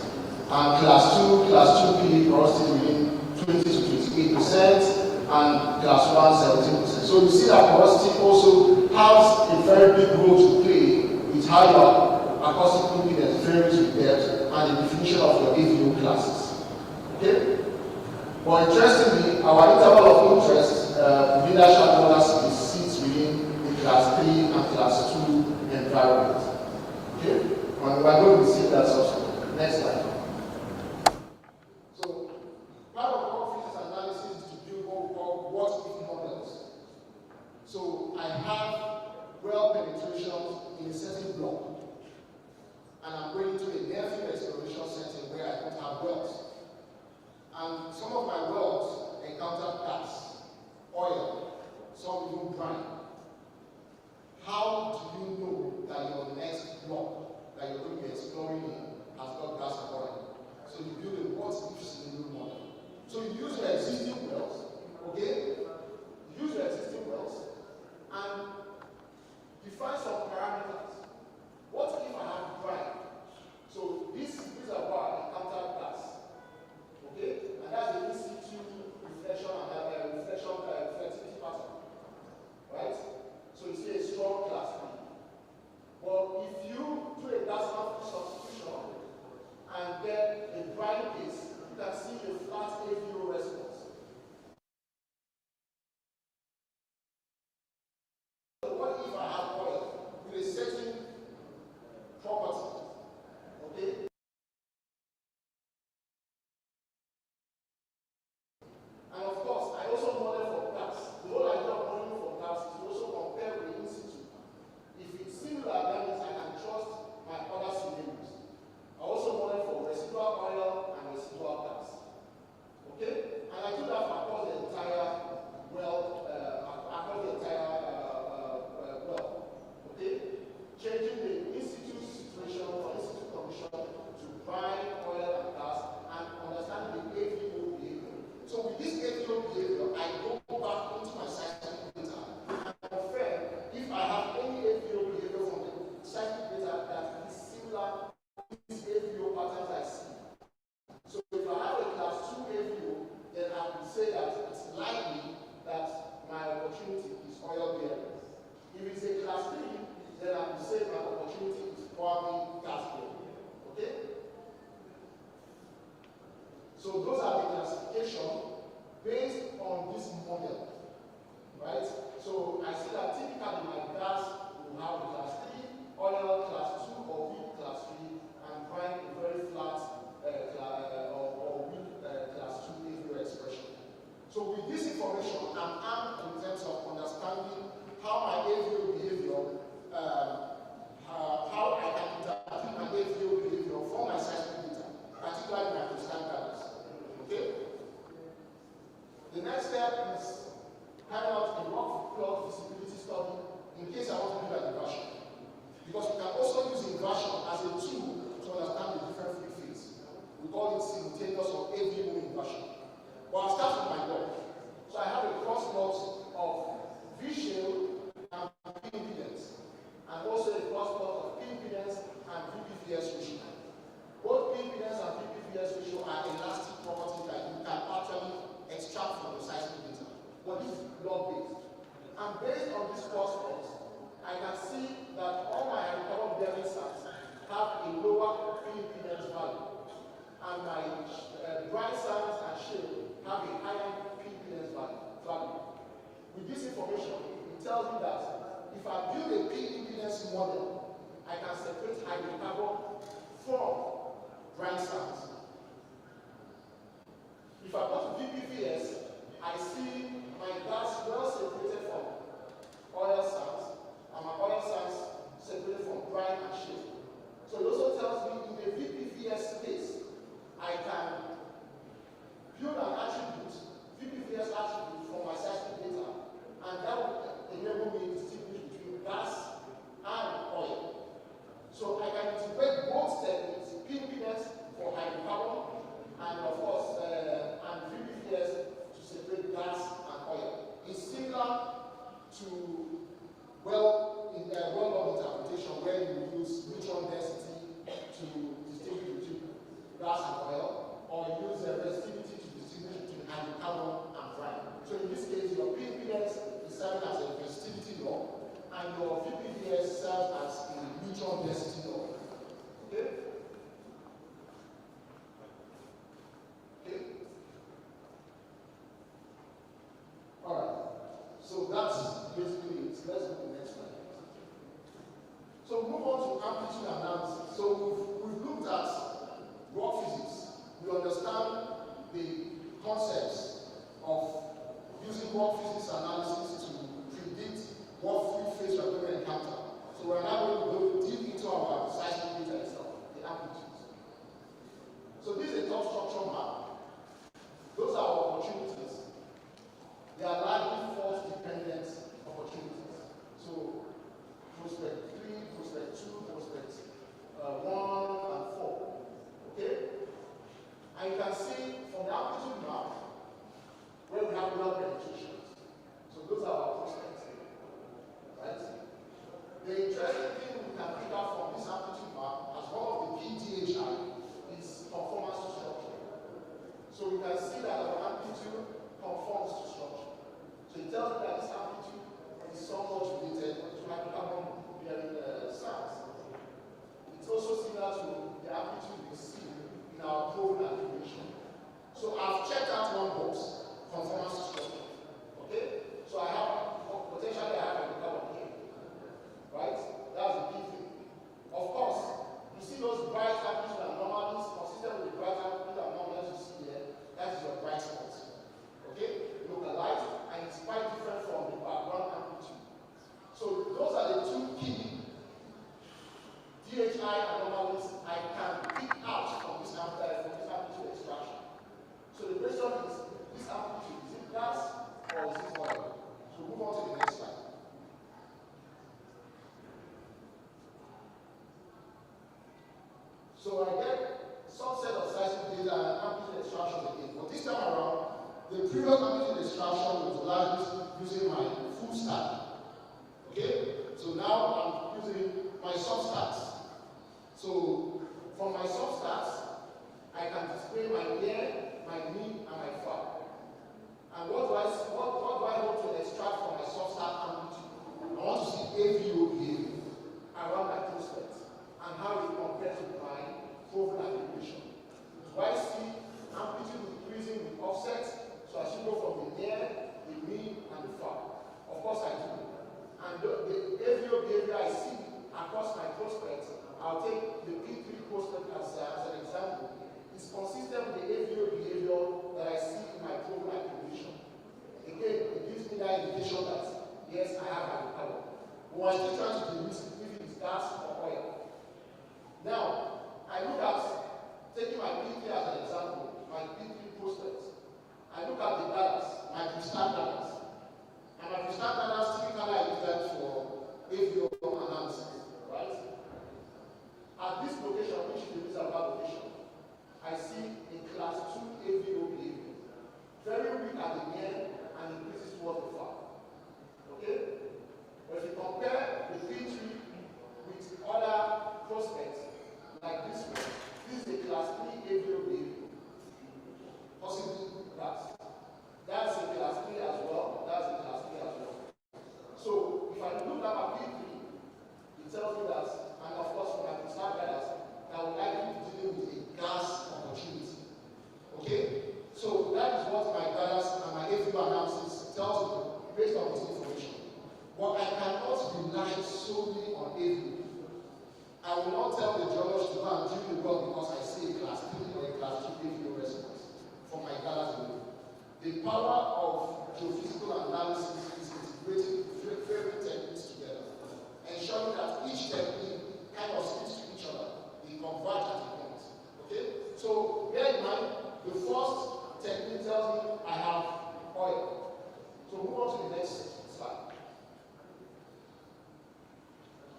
And class 2, class 2P porosity within 20 to 28%, and class 1, 17%. So you see that porosity also has a very big role to play with how your acoustic impedance varies with depth and the definition of your AVO classes. Okay? But interestingly, our interval of interest within that shadow model sits within the class 3 and class 2 environment. Okay? And we're going to see that subsequently. Next slide. So, part of our physics analysis is to build what we call what-if models. So, I have well penetrations in a certain block, and I'm going to a near-field exploration setting where I don't have wells. And some of my wells encounter gas, oil, some even brine. How do you know that your next block that you're going to be exploring in has got gas and oil? So you build a what-if scenario model. So you use your existing wells, okay? Use your existing wells and define some parameters. What if I have brine? So these are what I encounter gas. Okay? And that's the in situ reflection and reflectivity pattern. Right? So you see a strong class 3. But if you do a decimal substitution and get a brine case, you can see a flat AVO response. So what if I have oil with a certain property? Okay? And of course, I also model for gas. The whole idea of modeling for gas is to also compare with the in situ. If it's similar, that means I can trust my other scenarios. I also model for residual oil and residual gas. Okay? And I do that across the entire well. Okay? Changing the in situ situation or in situ condition to brine, oil, and gas, and understanding the AVO behavior. So with this AVO behavior, I go back into my seismic data and confirm if I have any AVO behavior from the seismic data that is similar to these AVO patterns I see. So if I have a class 2 AVO, then I will say that it's likely that my opportunity is oil bearing. If it's a class 3, then I will say my opportunity is probably gas bearing. Okay? So those are the classification based on this model, right? So I see that typically my gas will have a class 3, oil class 2 or weak class 3, and brine a very flat or weak class 2 AVO expression. So with this information, I'm armed in terms of understanding how my AVO behavior, how I can interpret my AVO behavior from my seismic data, particularly my standards. Okay? The next step is carry out a rock plot feasibility study in case I want to do an inversion. Because we can also use inversion as a tool to understand the different fluid fields. We call it simultaneous or AVO inversion. But I'll start with my work. So I have a cross plot of V shale and P impedance, and also a cross plot of P impedance and VPVS ratio. Both P impedance and VPVS ratio are elastic properties that you can actually extract from the seismic data. But this is log-based. And based on this cross plot, I can see that all my hydrocarbon bearing sands have a lower P impedance value, and my brine sands and shale have a higher P impedance value. With this information, it tells me that if I build a P impedance model, I can separate hydrocarbon from brine sands. If I go to VPVS, I see my gas well separated from oil sands, and my oil sands separated from brine and shale. So it also tells me in a VPVS space, I can build an attribute, VPVS attribute from my seismic data, and that will enable me to distinguish between gas and oil. So I can integrate both techniques, P impedance for hydrocarbon, and of course, and VPVS to separate gas and oil. It's similar to well interpretation where you use neutron density to distinguish between gas and oil, or use resistivity to distinguish between hydrocarbon and brine. So in this case, your P impedance is serving as a resistivity law, and your VPVS serves as a neutron density law. Okay? Okay? rock physics, we understand the concepts of using rock physics analysis to predict what free phase we are going to encounter. So we're now going to go deep into our seismic data and stuff, the amplitudes. So this is a top structure map. Those are our opportunities. They are largely fault-dependent opportunities. So prospect 3, prospect 2, prospect 1 and 4. Okay? And you can see from the amplitude map where we have well penetrations. So those are our prospects. Right? The interesting thing we can pick up from this amplitude map as one of the key DHI is conformance to structure. So we can see that our amplitude conforms to structure. So it tells me that this amplitude is somewhat related to hydrocarbon-bearing sands. It's also similar to the amplitude we see in our proven accumulation. So I've checked out one box, conformance to structure. Okay? So I have, potentially I have hydrocarbon here. Right? That's the key thing. Of course, you see those bright amplitude anomalies, consistent with the bright amplitude anomalies you see here, that is your bright spot. Okay? Localized, and it's quite different from the background amplitude. So those are the two key DHI anomalies I can pick out from this amplitude extraction. So the question is, this amplitude, is it gas or is it oil? So move on to the next slide. So I get some set of seismic data and amplitude extraction again. But this time around, the previous amplitude extraction was largely using my full stack. Okay? So now I'm using my substats. So from my substats, I can display my near, my mean, and my far. And what do I want to extract from my substat amplitude? I want to see AVO behavior around my prospect and how it compares with my proven accumulation. Do I see amplitude increasing with offset? So I should go from the near, the mean, and the far. Of course I do. And the AVO behavior I see across my prospect, I'll take the P3 prospect as an example. It's consistent with the AVO behavior that I see in my proven accumulation. Again, it gives me that indication that, yes, I have hydrocarbon. But I'm still trying to deduce if it is gas or oil. Now, I look at, taking my P3 as an example, my P3 prospect. I look at the balance, my crystal balance. And my crystal balance typically I use that for AVO analysis, right? At this location, which is the reservoir location, I see a class 2 AVO behavior. Very weak at the near and increases towards the far. Okay? But if you compare the P3 with other prospects, like this one, this is a class 3 AVO behavior. Possibly that. That's a class 3 as well. That's a class 3 as well. So if I look at my P3, it tells me that, and of course for my crystal guidance, that will likely be dealing with a gas opportunity. Okay? So that is what my guidance and my AVO analysis tells me based on this information. But I cannot rely solely on AVO. I will not tell the geologist to go and drill the well because I see a class 3 or a class 2 AVO response for my guidance alone. The power of geophysical analysis is integrating different techniques together, ensuring that each technique kind of speaks to each other. They converge at a point. Okay? So bear in mind, the first technique tells me I have oil. So move on to the next slide.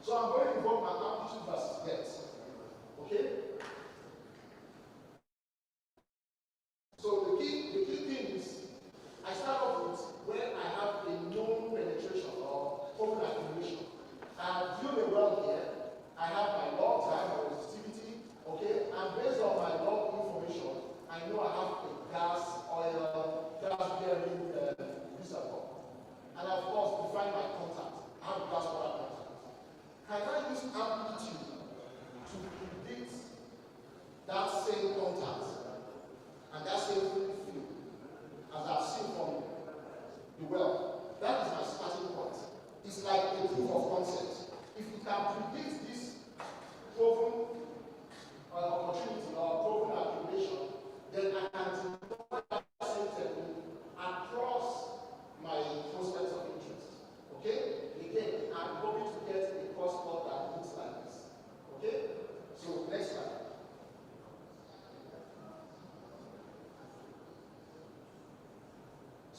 So I'm going to involve my amplitude versus depth. Okay? So the key thing is, I start off with where I have a known penetration or proven accumulation. I have drilled a well here,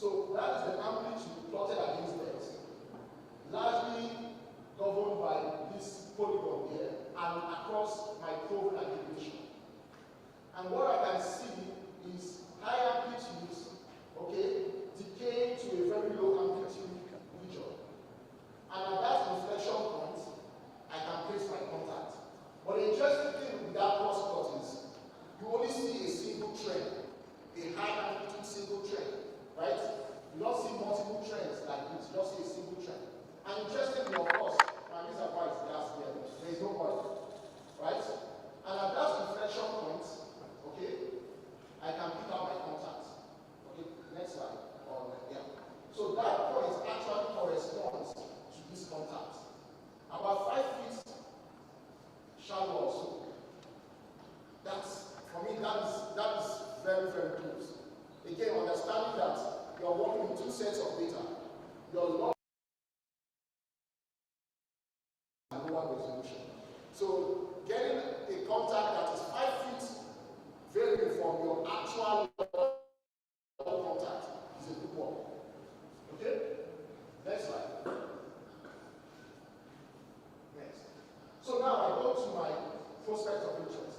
So that is the amplitude plotted against X, largely governed by this polygon here and across my proven aggregation. And what I can see is high amplitudes, okay, decay to a very low amplitude region. And at that inflection point, I can place my contact. But the interesting thing with that cross plot is you only see a single trend, a high amplitude single trend, right? You don't see multiple trends like this, you just see a single trend. And interestingly, of course, my reservoir is gas here, there is no oil, right? And at that inflection point, okay, I can pick out my contact. Okay, next slide. Yeah. So that point actually corresponds to this contact. About 5 feet shallow or so. That's, for me, that is very, very close. Again, understanding that you're working with 2 sets of data. Your low and lower resolution. So getting a contact that is 5 feet varying from your actual contact is a good one. Okay? Next slide. Next. So now I go to my prospect of interest.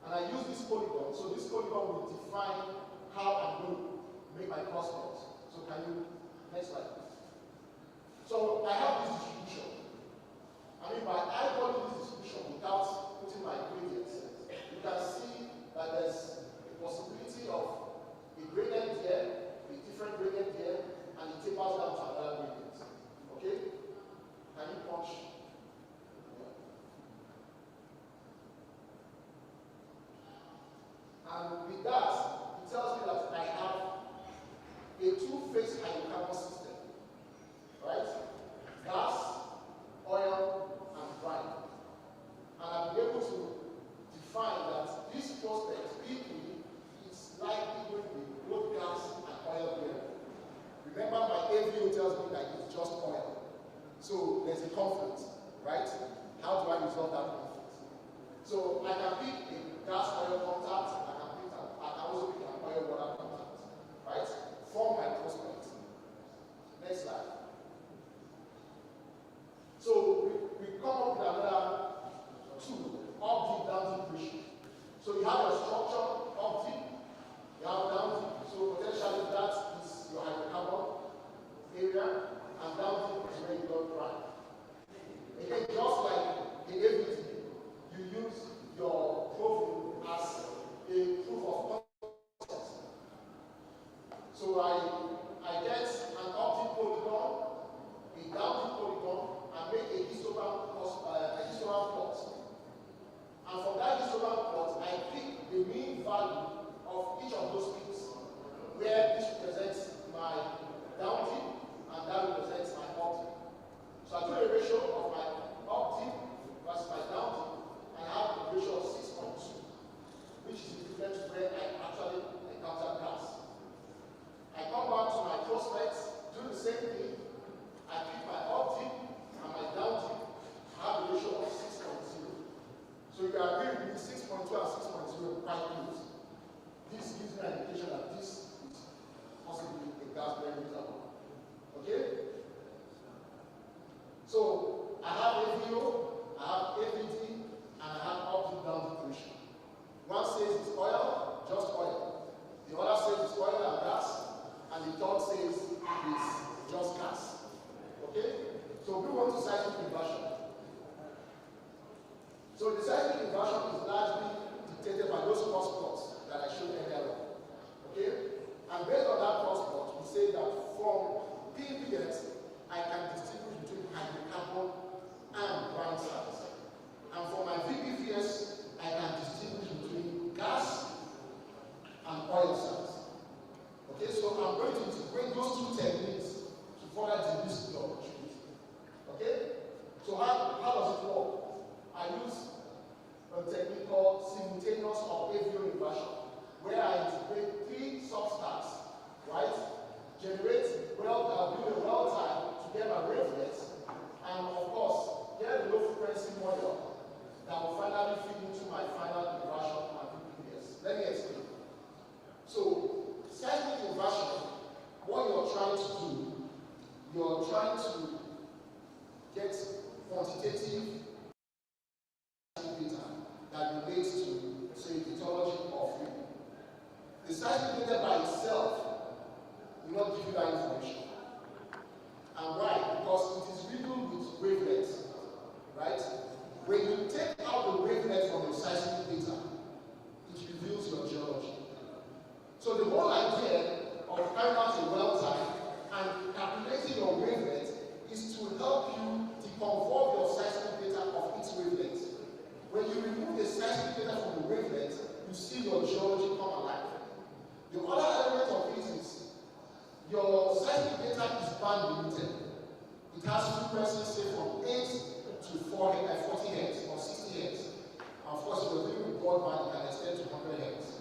And I use this polygon. So this polygon will define how I'm going to make my prospect. So can you, next slide. So I have this distribution. I mean, by eyeballing this distribution without putting my gradients, you can see that there's a possibility of a gradient here, a different gradient here, and it tapers down to another gradient. Okay? Can you punch? And with that, it tells me that I have a 2-phase hydrocarbon system, right? Gas, oil, and brine. And I'll be able to define that this prospect, P3, is likely going to be both gas and oil bearing. Remember, my AVO tells me that it's just oil. So there's a conflict, right? How do I resolve that conflict? So I can pick a gas oil contact, I can also pick an oil water contact, right? From my prospect. Next slide. So we come up with another 2, up deep, down deep ratio. So you have your structure up deep, you have down deep. So potentially that is your hydrocarbon area, and down deep is where you don't brine. Again, just like the AVT, you use your profile as a proof of concept. So I get an up deep polygon, a down deep polygon, and make a histogram plot. And from that histogram plot, I pick the mean value of each of those peaks, where this represents my down deep and that represents my up deep. So I do a ratio of my up deep versus my down deep, and I have a ratio of 6.2, which is equivalent to where I actually encounter gas. I come back to my prospects, do the same thing. I pick my up deep and my down deep. I have a ratio of 6.0. So you can agree with me, 6.2 and 6.0 are quite close. This gives me an indication that this is possibly a gas bearing reservoir. Okay? So I have AVO, I have AVD, and I have up deep down deep ratio. One says it's oil, just oil. The other says it's oil and gas, and the third says it's just gas. Okay? So we want to seismic inversion. So the seismic inversion is largely dictated by those cross plots that I showed earlier on. Okay? And based on that cross plot, we say that from PVS, I can distinguish between hydrocarbon and brine size. And for my VPVS, I can distinguish between gas and oil size. Okay, so I'm going to integrate those 2 techniques to further de-risk the opportunity. Okay? So how does it work? I use a technique called simultaneous or AVO inversion, where I integrate 3 substacks, right? Generate build a well time to get my wavelets, and of course, get a low frequency model that will finally feed into my final inversion and VPS. Let me explain. So, seismic inversion seismic data by itself will not give you that information. And why? Because it is riddled with wavelets, right? When you take out the wavelet from your seismic data, it reveals your geology. So the whole idea of carrying out a well time and calculating your wavelet is to help you deconvolve your seismic data of its wavelet. When you remove the seismic data from the wavelet, you see your geology come alive. The other element of it is your seismic data is band limited. It has frequencies say from 8 to 40 Hz or 60 Hz. Of course, if you're dealing with broadband, it can extend to 100 Hz.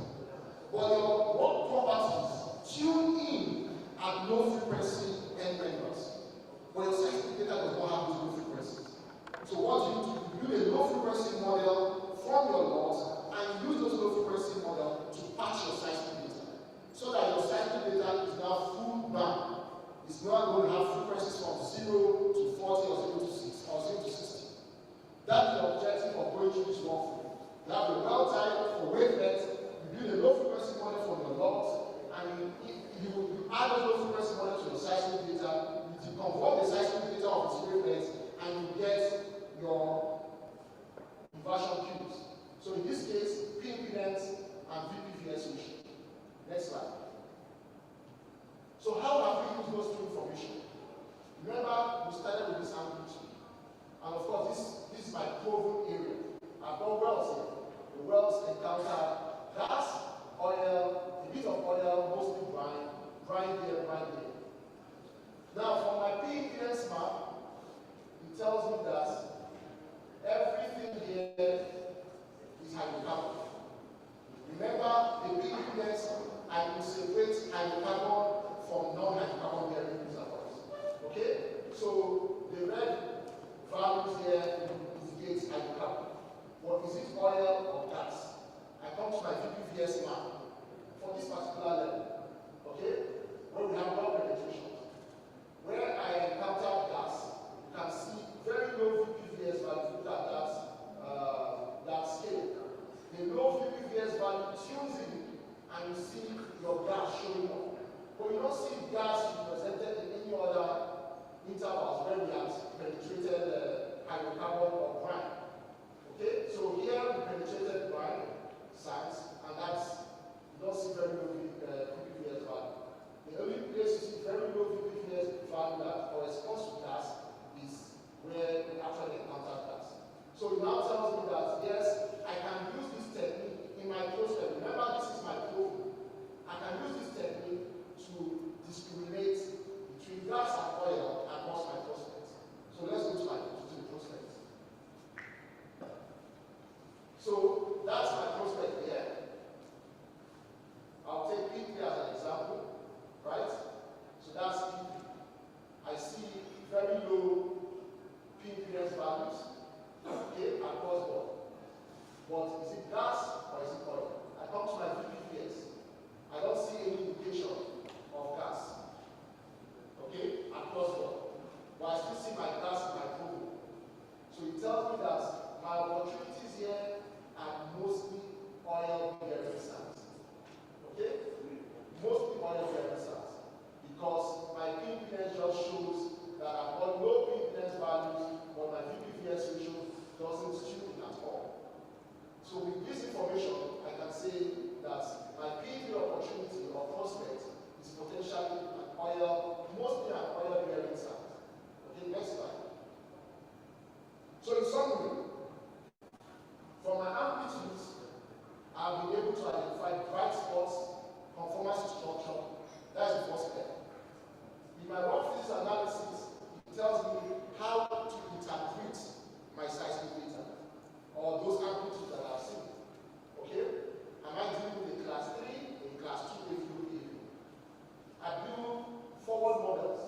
But your work properties tune in at low frequency end members. But your seismic data does not have those low frequencies. So what you do, you build a low frequency model from your logs and use those low frequency model to patch your seismic data. So that your seismic data is now full band. It's not going to have frequencies from 0 to 40 or 0 to 6 or 0 to 60. That's the objective of going through this workflow. You have a well time for wavelets, you build a low frequency model from your logs, and you add a low frequency model to your seismic data, you deconvolve the seismic data of its wavelets, and you get your inversion cubes. So in this case, P impedance and VPVS ratio. Next slide. So how have we used those two information? Remember, we started with this amplitude. And of course, this is my proven area. I've got wells here. The wells encounter gas, oil, a bit of oil, mostly brine here, brine here. Now, from my P impedance map, it tells me that everything here is hydrocarbon. Remember, the P impedance, I will separate hydrocarbon from non-hydrocarbon bearing reservoirs. Okay? So the red values here indicate hydrocarbon. But is it oil or gas? I come to my VPVS map for this particular level. Okay? Where we have well penetration. Where I encounter gas, you can see very low VPVS value. Look at that scale. The low VPVS value tunes in, and you see your gas showing up. But you don't see gas represented in any other intervals where we have penetrated hydrocarbon or brine. Okay, so here we penetrated brine, sands, and that's, you don't see very low VPVS value. The only place you see very low VPVS value that corresponds to gas is where we actually encounter gas. So it now tells me that, yes, I can use this technique in my prospect. Remember, this is my profile. I can use this technique to discriminate between gas and oil across my prospects. So let's go to the prospect. So that's my prospect here. I'll take P3 as an example, right? So that's P3. I see very low P impedance values, okay, across board. But is it gas or is it oil? I come to my VPVS. I don't see any indication of gas, okay, across board. But I still see my gas in my profile. So it tells me that my opportunities here are mostly oil-bearing sands, okay? Mostly oil-bearing sands. Because my P impedance just shows that I've got low P impedance values, but my VPVS ratio doesn't tune in at all. So with this information, I can say that my P3 opportunity or prospect is potentially an oil, mostly an oil-bearing sand. Okay, next slide. So in summary, from my amplitudes, I've been able to identify bright spots, conformance to structure. That's the first step. In my rock physics analysis, it tells me how to interpret my seismic data, or those amplitudes that I've seen. Okay? Am I dealing with a class 3, a class 2, a fluid? I build forward models.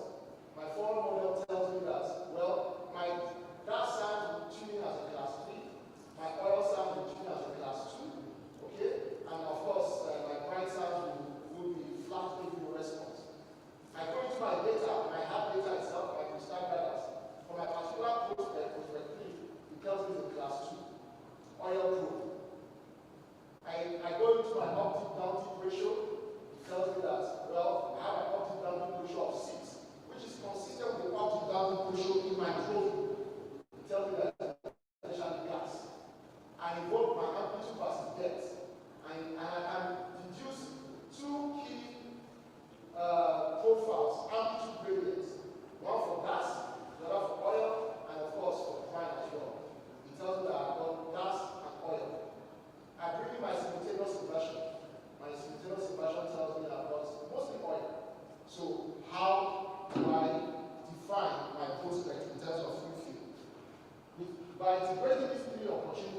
My forward model tells me that, well, my gas sand will tune in as a class 3, my oil sand will tune in as a class 2, okay? And of course,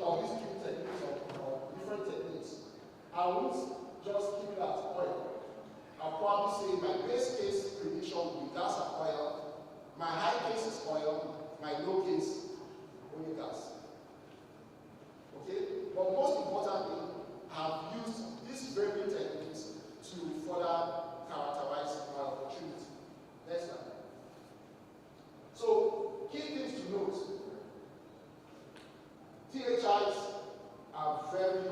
of these three techniques or different techniques, I won't just keep it at oil. I'll probably say my base case prediction will be gas and oil, my high case is oil, my low case only gas. Okay? But most importantly, I've used these very techniques to further characterize my opportunity. Next time. So, key things to note. THIs are very,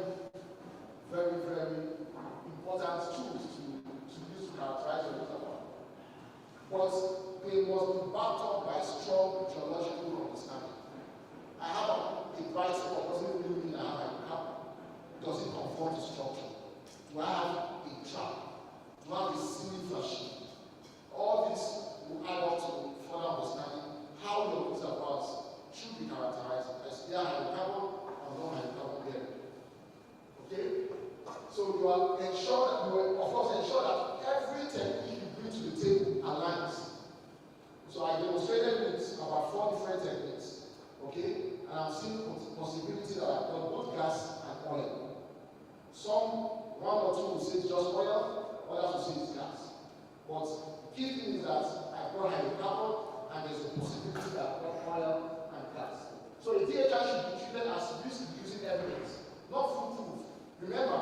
very, very important tools to use to characterize your reservoir. But they must be backed up by strong geological understanding. I have a bright spot, doesn't really mean I have a cap. Does it conform to structure? Do I have a trap? Do I have a ceiling flashing? All this will add up to further understanding how your reservoirs should be characterized as they are hydrocarbon or non-hydrocarbon bearing. Okay? So you are ensure that you will, of course, ensure that every technique you bring to the table aligns. So I demonstrated with about 4 different techniques. Okay? And I've seen possibilities that I've got both gas and oil. Some, 1 or 2 will say it's just oil, others will say it's gas. But key thing is that I've got hydrocarbon and there's a possibility that I've got oil and gas. So a DHI should be treated as risk-reducing evidence, not foolproof. Remember,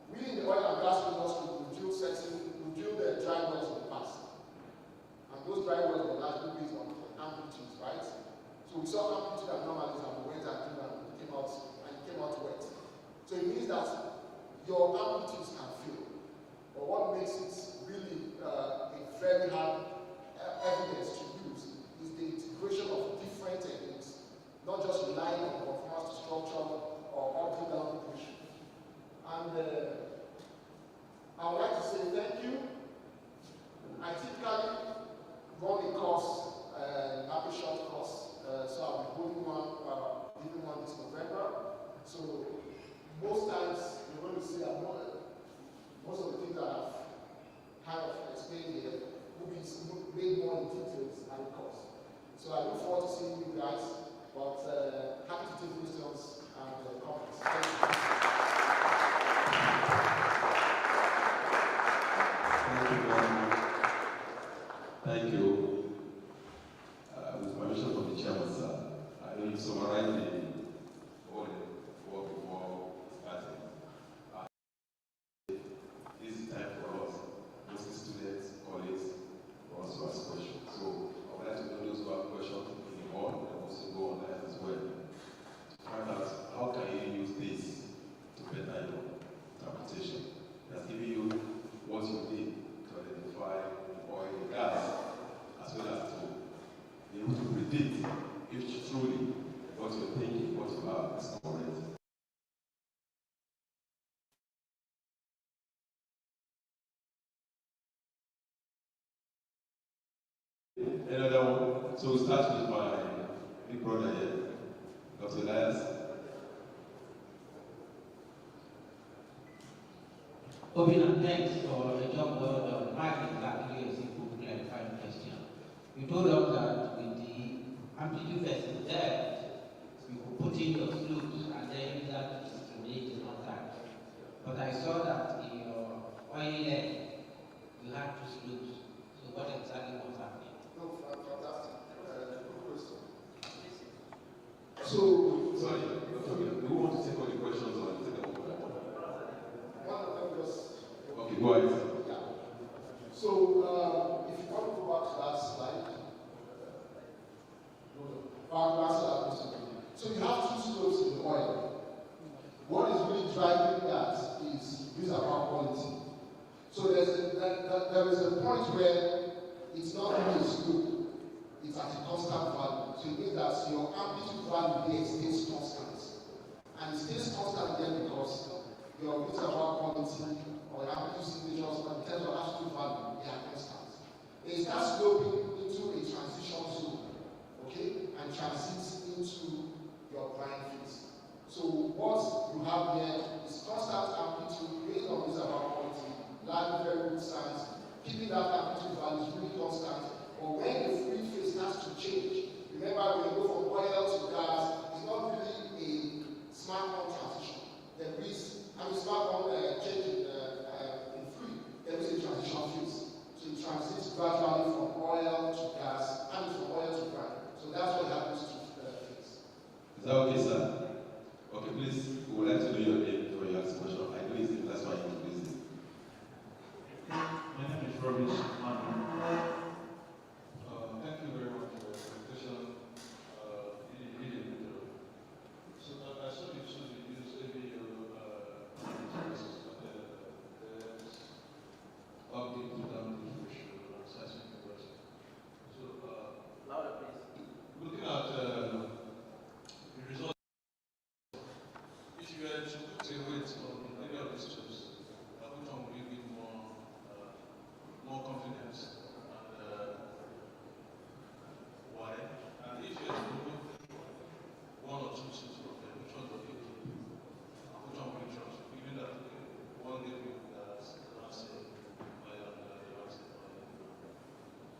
we in the oil and gas industry we drilled the dry wells in the past. And those dry wells were largely based on amplitudes, right? So we saw amplitude anomalies and we went and drilled and it came out wet. So it means that your amplitudes can fail. But what makes it really a very hard evidence to use is the integration of different techniques, not just relying on conformance to structure or optical equation. And I would like to say thank you. I typically run a course, a short course, so I'll be holding one, giving one this November. So most times you're going to see that most of the things that I've kind of explained here will be made more in details at the course. So I look forward to seeing you guys, but happy to take questions and comments. Thank you. Thank you very much. Thank you. With permission from the chairman, sir, I know you summarized all the work before starting. This is time for us, mostly students, colleagues, for us to ask questions. So I would like to know those who have questions in the hall and also go online as well. To find out how can you use this to better your interpretation. That's giving you what you need to identify oil and gas, as well as to be able to predict if truly what you're thinking, what you have is correct. Another one. So we'll start with my big brother here, Dr. Elias. Obinna, thanks for the job well done. Mine is actually a simple clarifying question. You told us that with the amplitude versus depth, you could put in your slopes and then use that to discriminate the contact. But I saw that in your oil leg, you had 2 slopes. So what exactly was happening? No, fantastic. Good question. So, sorry, do you want to take all the questions or take them over? One of them just. Okay, go ahead. Yeah. So, if you want to go back to that slide, so you have 2 slopes in the oil. What is really driving that is reservoir quality. So there is a point where it's not really a slope, it's at a constant value. So it means that your amplitude value here stays constant. And it stays constant there because your reservoir quality or amplitude signatures in terms of absolute value, they are constant. It starts sloping into a transition zone, okay, and transits into your brine phase. So what you have here is constant amplitude based on reservoir quality, large very good science, keeping that amplitude value is really constant. But when the fluid phase starts to change, remember when you go from oil to gas, it's not really a If you had to put a weight on any of these tools, which one would you give more confidence? And why? And if you had to remove one or two tools from them, which one would you keep? And which one would you trust? Given that one gave you that answer,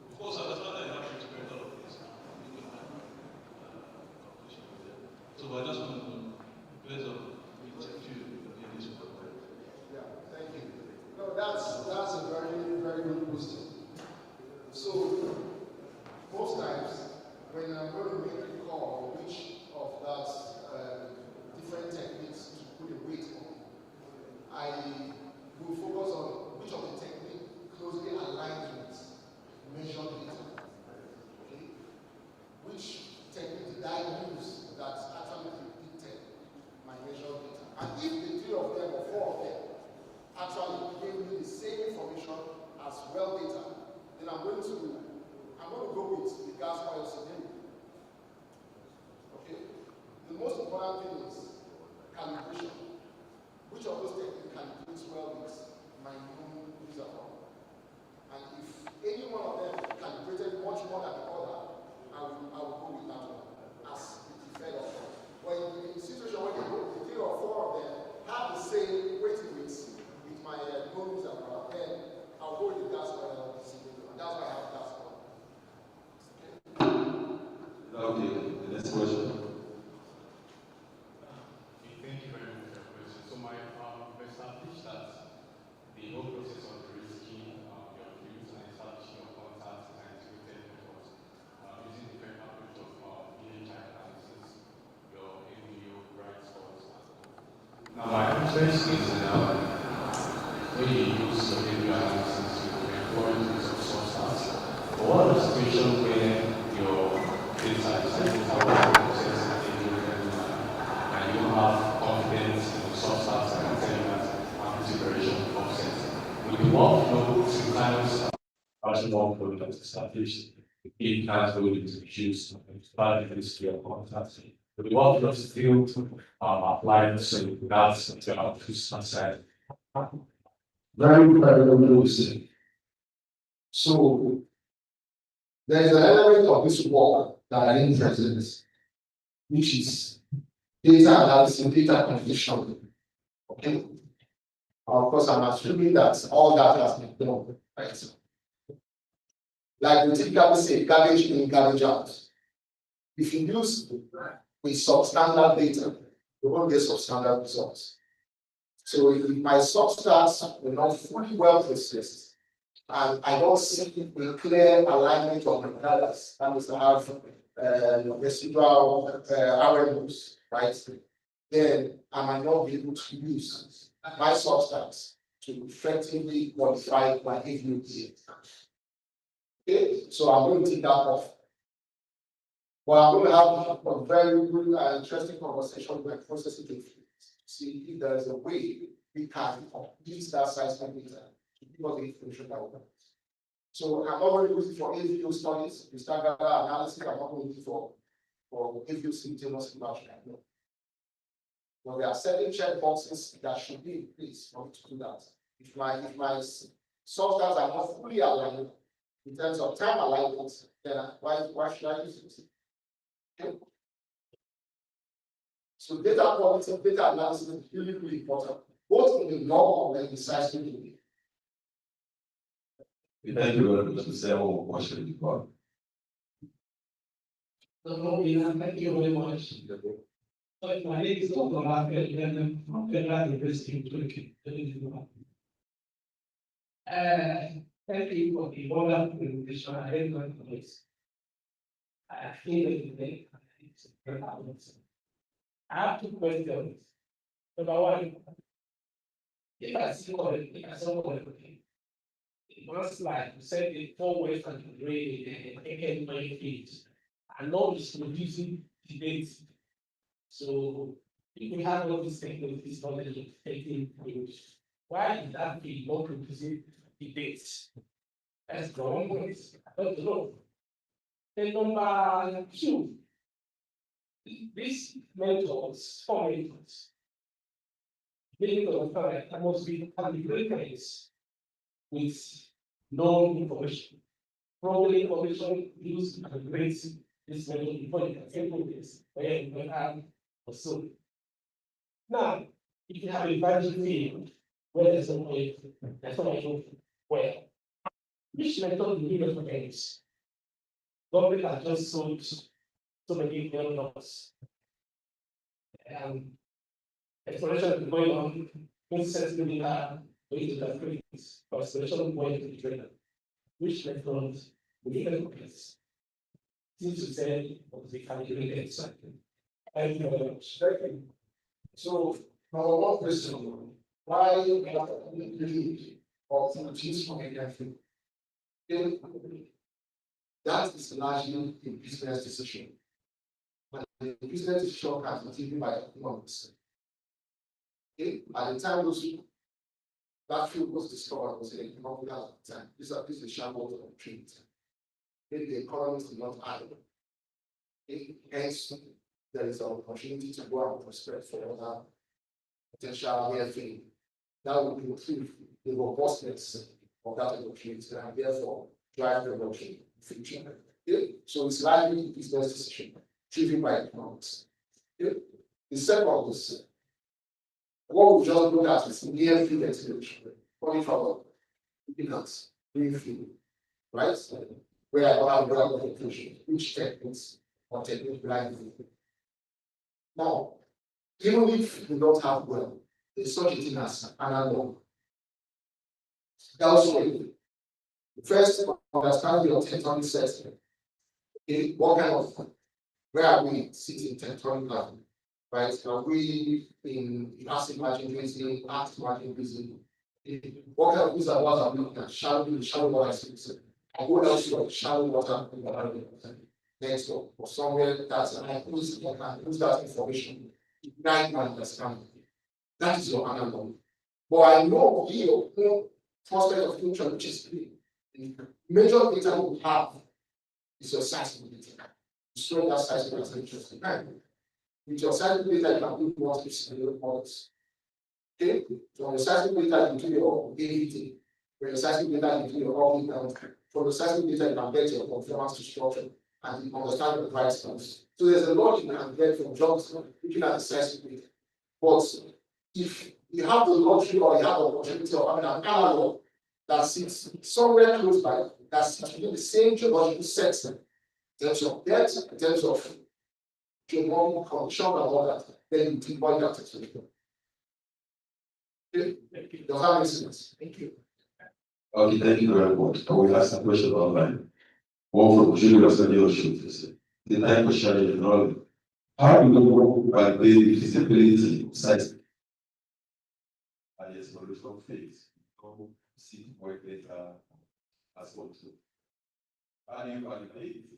of course, I understand that you have to integrate all of this. You can have competition with them. So I just want to know, based on thank you. No, that's a very, very good question. So most times when I'm going to make a call which of that different techniques to put a weight on, I will focus on which of the technique closely aligns with measured data. Okay? Which technique did I use that actually predicted my measured data? And if the 3 of them or 4 of them actually gave me the same information as well data, then I'm going to go with the gas oil scenario. Okay? The most important thing is calibration. Which of those techniques calibrates well with my known reservoir? And if any one of them calibrated much more than the other, I will go with that one as the preferred option. But in the situation where the 3 or 4 of them have the same weighting weights with my known reservoir, then I'll go with the gas oil scenario. And that's why I have gas oil. Okay, the next question. Thank you very much for your question. So my established that the whole process of derisking your views and establishing your contacts and integrated methods using different approach of image analysis, your AVO, bright spots. Now my interest is when you use your AVO analysis to employ the use of substance. But what are the situations where your data is process and you don't have confidence in the substance and tell you that preparation offset. With the workflow, sometimes partial workflow that is established, it has to reduce by the history of contact. But the workflow still applied, so that's the output side. Very, very good. So there is an element of this work that I didn't present, which is data analysis, data completion. Okay. Of course, I'm assuming that all that has been done, right? Like we typically say, garbage in, garbage out. If you use with substandard data, you won't get substandard results. So if my substance will not fully well processed, and I don't see a clear alignment of the analysis, that is to have residual RMOs, right? Then I might not be able to use my substance to effectively modify my AVO. Okay, so I'm going to take that off. But I'm going to have a very good and interesting conversation with my processing team to see if there is a way we can complete that seismic data to give us the information that we want. So I'm not going to use it for AVO studies, we start data analysis. I'm not going to use it for AVO simultaneous imaging. No. But there are certain checkboxes that should be in place for me to do that. If my substance are not fully aligned in terms of time alignment, then why should I use it? Okay. So data quality, data analysis is really, really important, both in the law and in the seismic domain. Thank you very much, Mr. Ewo. What should we call? Thank you very much. My name is Dr. Raphael from Federal University in Turkey. Thank you for the wonderful presentation. I really like this. I feel it today. I have 2 questions. Number one, if I see one slide, you said the 4 ways and the taken my feet. I know it's reducing the data. So if we have all these technologies already taking use, why is that be not producing the dates? That's the one point. I don't know. Then number 2, these methods, 4 methods, Meaning to understand that must be calibrated with known information. Probably information used to calibrate this method before you can sample this, where you can have or so. Now, if you have a value field where there's a way, that's what I know where. Which method do you recommend? Government has just sold so many million dollars. Exploration is going on, insensitive data, ways to calculate, or exploration going to the trader. Which method will you recommend? Since you said what the calculated cycle. Thank you very much. So, number one question, why do you have to believe or choose from anything? That is largely a business decision. But the business decision can be taken by economics. Okay? At the time that field was discovered was an economic time. This is a shambles of trade. The economists did not add. Hence, there is an opportunity to go and prospect for other potential airfield. That would include the robustness of that opportunity and therefore drive the adoption in the future. So it's likely a business decision driven by economics. The second is what we just look at is near field exploration, coming from beginners, green field, right? Where I don't have well conclusion, which techniques or technique blindly. Now, even if you don't have well, there's such a thing as analog. Elsewhere, first understand your tectonic system. What kind of, where are we sitting tectonically? Right? Are we in passive margin grazing, active margin grazing? What kind of things are we looking at? Shallow water system. I go elsewhere, shallow water next door, or somewhere that's an use that information, ignite my understanding. That is your analog. But I know your own prospect of future, which is the major data we have is your seismic data. You store that seismic as interesting. With your seismic data, you can do what is in your models. Okay? From your seismic data, you do your AVT. From your seismic data, you do your orbit. From your seismic data, you can get your conformance to structure and you understand the price terms. So there's a lot you can get from jobs looking at the seismic data. But if you have the luxury or you have the opportunity of having an analog that sits somewhere close by, that sits within the same geological sector, in terms of depth, in terms of geological condition and all that, then you deploy that technology. Okay? Does that make sense? Thank you. Okay, thank you very much. I will ask a question online. One from Chudi. The type of sharing of knowledge. How do you validate the feasibility of sites and the exploration phase? See work data as well too. How do you validate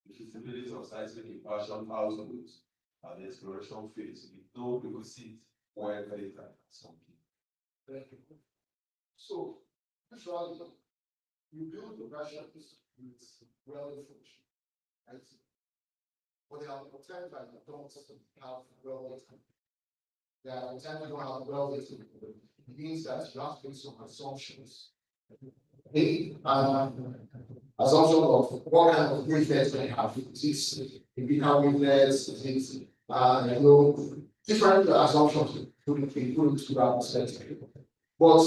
the feasibility of seismic impartial households and the exploration phase? We know we will see work data as well. Thank you. So, usually, you build the versions with well information, right? But there are times that you don't have well data. There are times you don't have well data. It means that you have to make some assumptions. Okay? Assumption of what kind of wavelengths they have. Is a bigger wavelengths, different assumptions to that perspective. But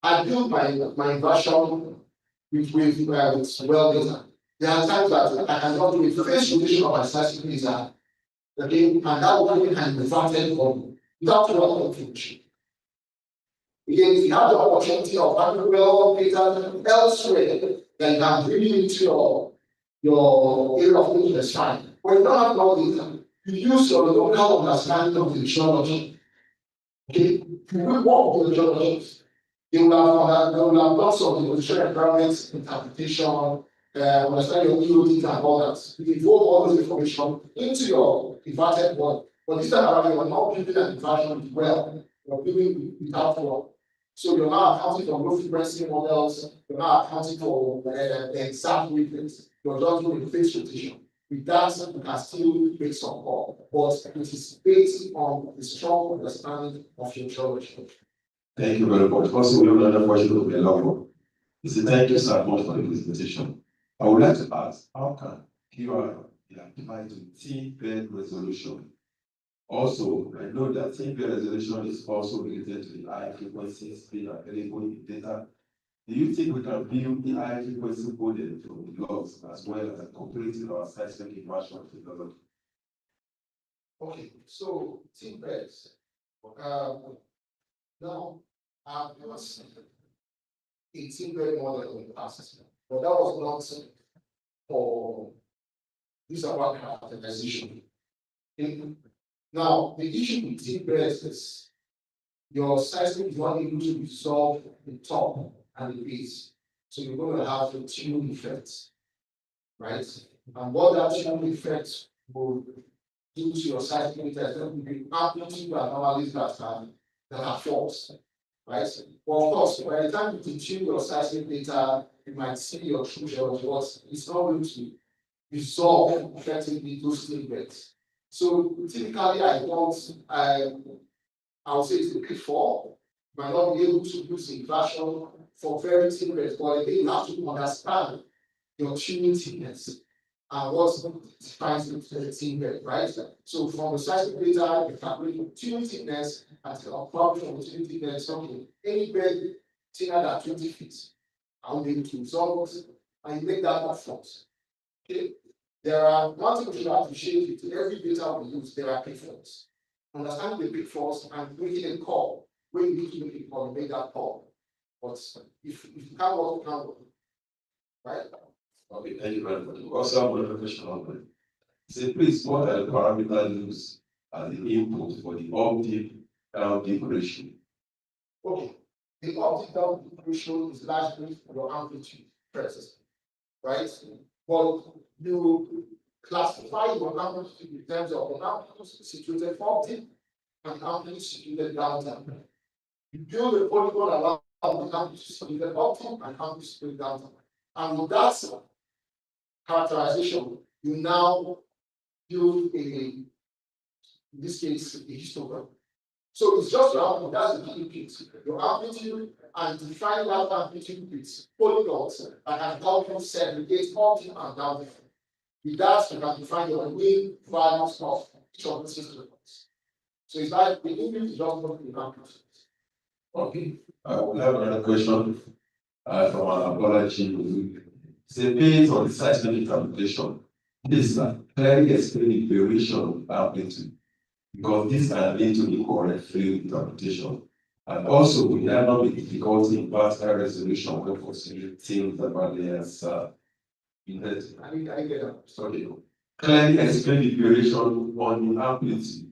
I build my version with well data. There are times that I cannot do a phase rotation of my seismic data, okay, and that will be converted from without well information. Again, if you have the opportunity of having well data elsewhere, then you can bring it into your area of interest, fine. But you don't have well data, you use your local understanding of the geology. Okay, if you work with the geologists, they will have done some position environment interpretation, understand your EOD and all that. You involve all those information into your inverted one. But this time around, you are not building an inversion well, you are building without one. So you're now accounting for low frequency models, you're now accounting for the exact wavelengths, you're just doing phase rotation. With that, you can still make some call, but it is based on the strong understanding of your geology. Thank you very much. Also, we have another question of the level. He said, thank you so much for the presentation. I would like to ask, how can QI be applied to team-based resolution? Also, I know that team-based resolution is also related to the high frequency speed available in data. Do you think we can build the high frequency model from the logs as well as completing our seismic immersion technology? Okay, so team-based. Now, I've not seen a team-based model in the past, but that was not for this about characterization. Now, the issue with team-based is your seismic is not able to resolve the top and the base. So you're going to have a tune effect, right? And what that tune effect will do to your seismic data is going to be amplitude anomalies that are false, right? Well, of course, by the time you tune your seismic data, you might see your true geology, but it's not going to resolve effectively those statements. So typically, I would say it's a pitfall. You might not be able to use inversion for very thickness, but again, you have to understand your tuning thickness and what defines the thickness, right? So from the seismic data, you calculate tuning thickness and probably from the tuning thickness, something any bed thinner than 20 feet. I will be able to resolve it, and you make that upfront. Okay. There are one thing we should appreciate with every data we use, there are pitfalls. Understanding the pitfalls and making a call. When you need to make a call, make that call. But if you can't work, you can't work. Right? Okay, thank you very much. Also, I have another question on that. Say, please, what are the parameters used as the input for the up-dip down-dip ratio? Okay. The up-dip down-dip ratio is largely your amplitude first. Right? But you classify your amplitude in terms of an amplitude situated up-dip and amplitude situated down-dip. You build a polygon around the amplitude situated up-dip and amplitude situated down-dip. And with that characterization, you now build in this case, a histogram. So it's just your amplitude, that's the key piece. Your amplitude and define that amplitude with polygons that can help you segregate up-dip and down-dip. With that, you can define your mean values of each of these histograms. So it's like the input is just not the amplitude. Okay. I will have another question from an apology. Say, based on the seismic interpretation, this clearly explain the variation of amplitude, because this can lead to incorrect field interpretation. And also, we have not been difficulty in vertical resolution when considering things about the I get that. Sorry. Clearly explain the variation on the amplitude,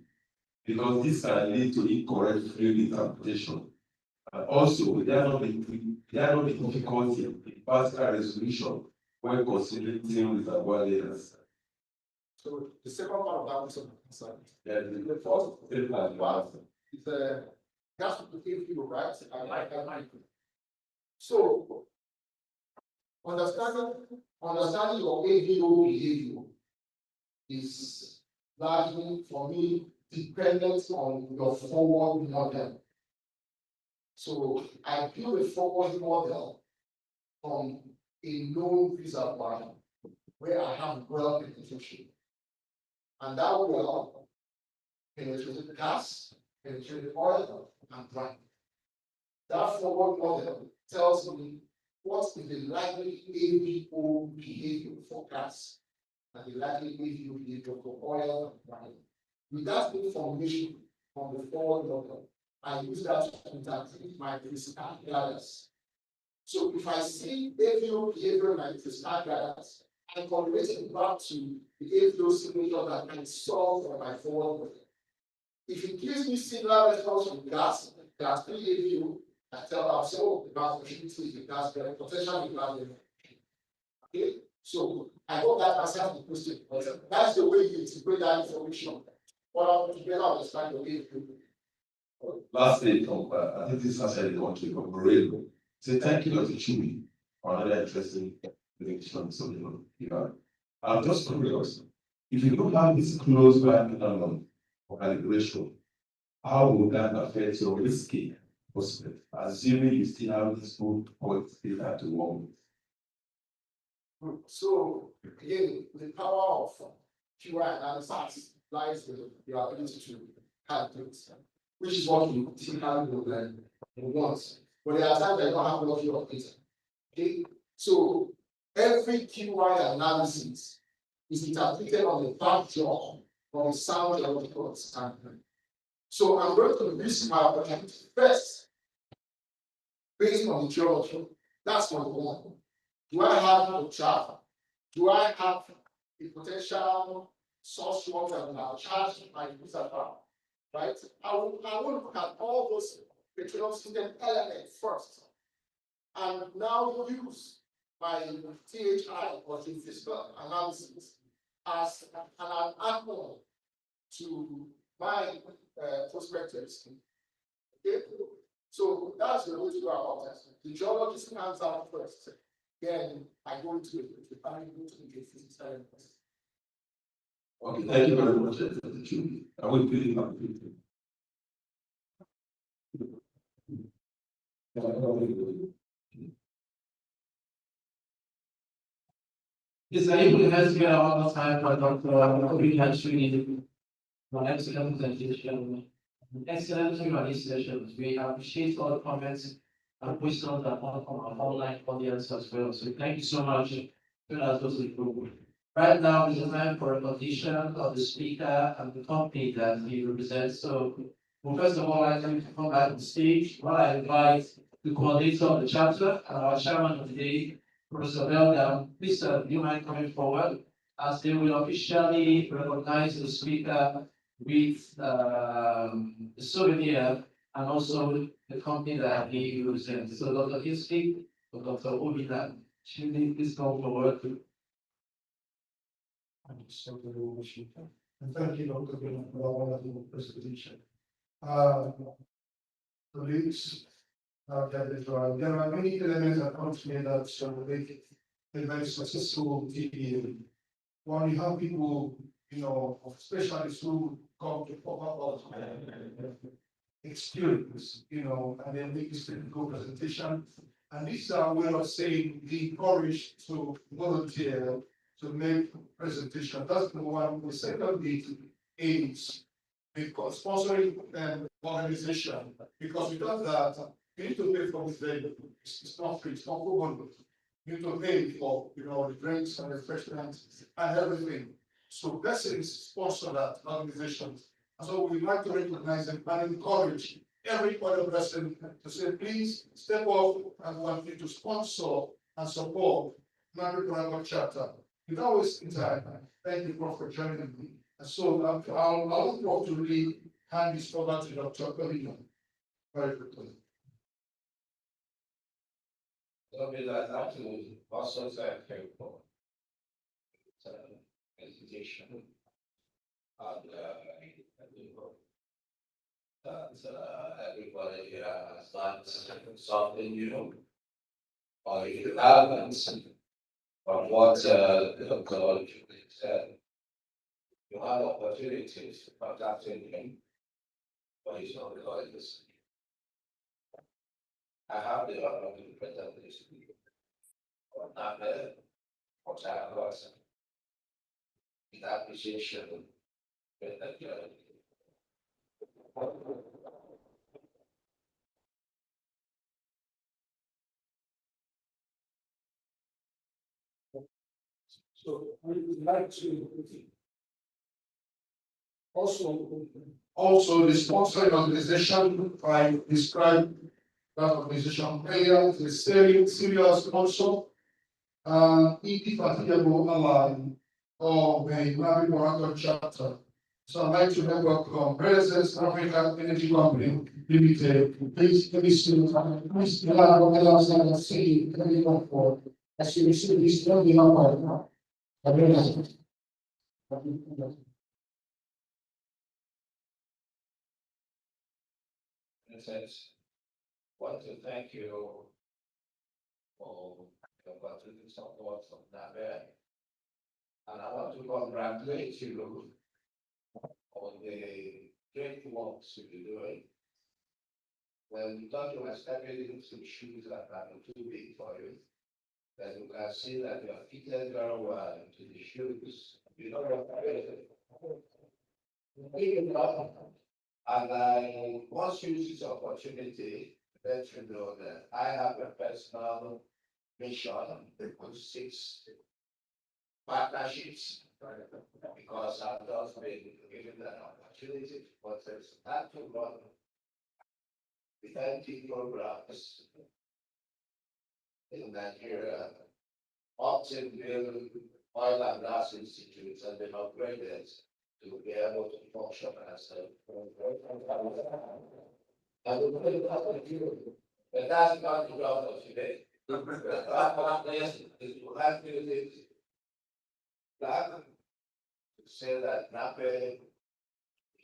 because this can lead to incorrect field interpretation. And also, there are not been difficulty in vertical resolution when considering things about the So the second part of that is yeah, the first part is that's to give you right. I like. So understanding your AVO behavior is largely for me dependent on your forward model. So I build a forward model from a known reservoir where I have well penetration. And that well penetrated gas, penetrated oil, and brine. That forward model tells me what is the likely AVO behavior for gas and the likely AVO behavior for oil and brine. With that information from the forward model, I use that to interpret my physical guidance. So if I see AVO behavior in my physical guidance, I correlate it back to the AVO signature that I saw from my forward model. If it gives me similar results from gas 3 AVO, I tell ourselves the gas opportunity is the gas potential is gas. Okay, so I hope that answers the question. That's the way you integrate that information. What I'm together understand your AVO. Lastly, I think this has said the country from Moreno. Say thank you, Dr. Chudi, for another interesting prediction. So, I'm just curious, if you don't have this close minimum or calibration, how would that affect your risky prospect, assuming you still have this good point data to work with? So again, the power of QI analysis lies with your ability to calculate, which is what we typically will want. But there are times I don't have enough of data. Okay, so every QI analysis is interpreted on the backdrop of the sound geological understanding. So I'm going to risk my opportunity first based on the geology. That's number one. Do I have a trap? Do I have a potential source water that will charge my reservoir? Right? I will look at all those petroleum system elements first, and now use my THI or geophysical analysis as an add-on to my perspectives. Okay? So that's the way to go about it. The geologist comes out first. Then I go into the family, go to the geophysics elements. Okay, thank you very much. I will be happy. Yes, I usually has been all the time for Dr. Obinna Chudi for excellent presentation, excellent Q&A sessions. We appreciate all the comments and questions that come from our online audience as well. So thank you so much. Right now is the time for recognition of the speaker and the company that he represents. So, well, first of all, I'd like to come back on stage while I invite the coordinator of the chapter and our chairman of the day, Professor Belgam. Please, do you mind coming forward as they will officially recognize the speaker with the souvenir and also the company that he represents. So, Dr. Hisley or Dr. Obinna, please come forward. And thank you, Dr. Obinna, for that wonderful presentation. Colleagues, there are many elements that come together to make a very successful TBA. One, you have people, specialists who come to cover experience, and then make this technical presentation. And this is our way of saying be encouraged to volunteer to make presentation. That's the one. The second bit is because sponsoring an organization, because without that, you need to pay for this venue. It's not free, it's not open. You need to pay for the drinks and refreshments and everything. So blessings sponsor that organization. And so we like to recognize them and encourage every other person to say, please step up and want you to sponsor and support Margaret chapter. Without wasting time, thank you, Prof, for joining me. And so I'll look to really hand this over to Dr. Obinna very quickly. Obinna, actually, also thank you for the presentation. And everybody has done something, or you haven't. But what the college said, you have opportunities to contact him, but he's not going to see. I have the honor to present this to you. But not what I was in appreciation with the So we would like to also the sponsoring organization. I describe that organization prayer is a serious sponsor. Indefatigable ally of the Navi Morocco chapter. So I'd like to welcome President African Energy Company Limited. Please allow us to see everyone for as you receive this number. In a sense, want to thank you for your contribution support from NAVE And I want to congratulate you on the great work you're doing. When you thought you were stepping into shoes that are too big for you, that you can see that you are fitted very well into the shoes. You know what and I want to use this opportunity to let you know that I have a personal mission to put 6 partnerships because I've just been given that opportunity to process that to run the 30 programs in Nigeria, often build oil and gas institutes and been upgraded to be able to function as a but that's not the job of today. To say that NAPE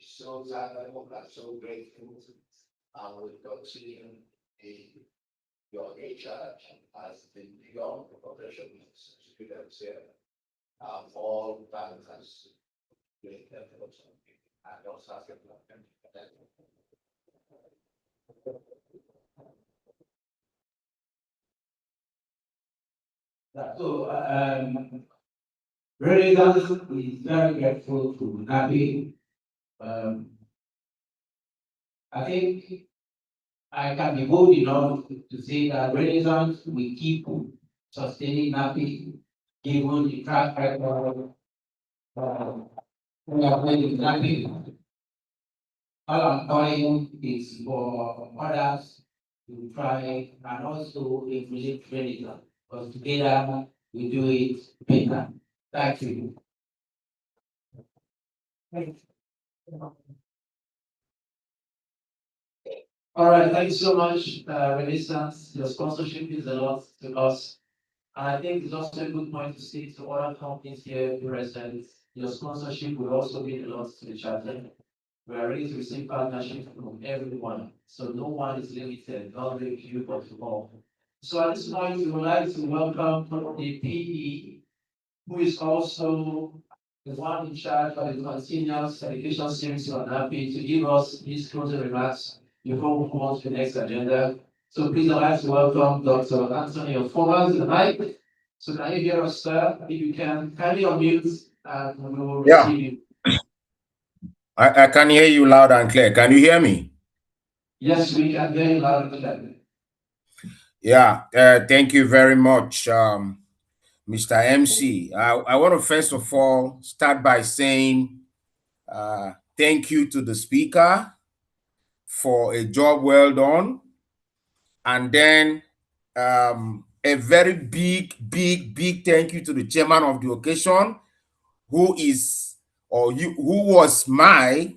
is so thankful and so grateful and will continue your recharge as the young professionals, students here, all bankers, great efforts and also So, Renaissance is very grateful to NAPI. I think I can be bold enough to say that Renaissance will keep sustaining NAPI, given the track record we are playing NAPI. All I'm calling is for others to try and also implement Renaissance, because together we do it better. Thank you. All right, thank you so much, Renaissance. Your sponsorship means a lot to us. And I think it's also a good point to say to other companies here present, your sponsorship will also mean a lot to the charter. We are ready to receive partnership from everyone, so no one is limited, not very few, but all. So at this point, we would like to welcome the PE, who is also the one in charge of the continuous education series on NAPI, to give us these closing remarks before we move on to the next agenda. So please, I'd like to welcome Dr. Anthony Ofomas tonight. So can you hear us, sir? If you can, kindly unmute and we will receive you. I can hear you loud and clear. Can you hear me? Yes, we can hear you loud and clear. Yeah, thank you very much, Mr. MC. I want to first of all start by saying thank you to the speaker for a job well done. And then a very big thank you to the chairman of the occasion, who was my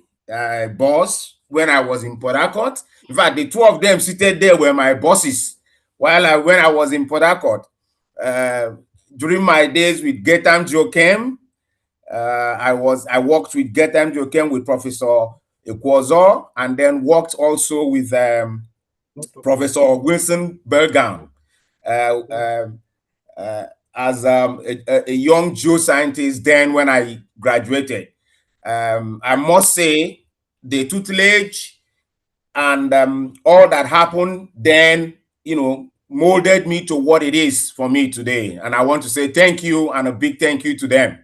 boss when I was in Port Harcourt. In fact, the two of them seated there were my bosses when I was in Port Harcourt. During my days with Getam Jokem, I worked with Getam Jokem with Professor Ekwozo, and then worked also with Professor Wilson Bergam as a young geoscientist then when I graduated. I must say the tutelage and all that happened then, molded me to what it is for me today. And I want to say thank you and a big thank you to them.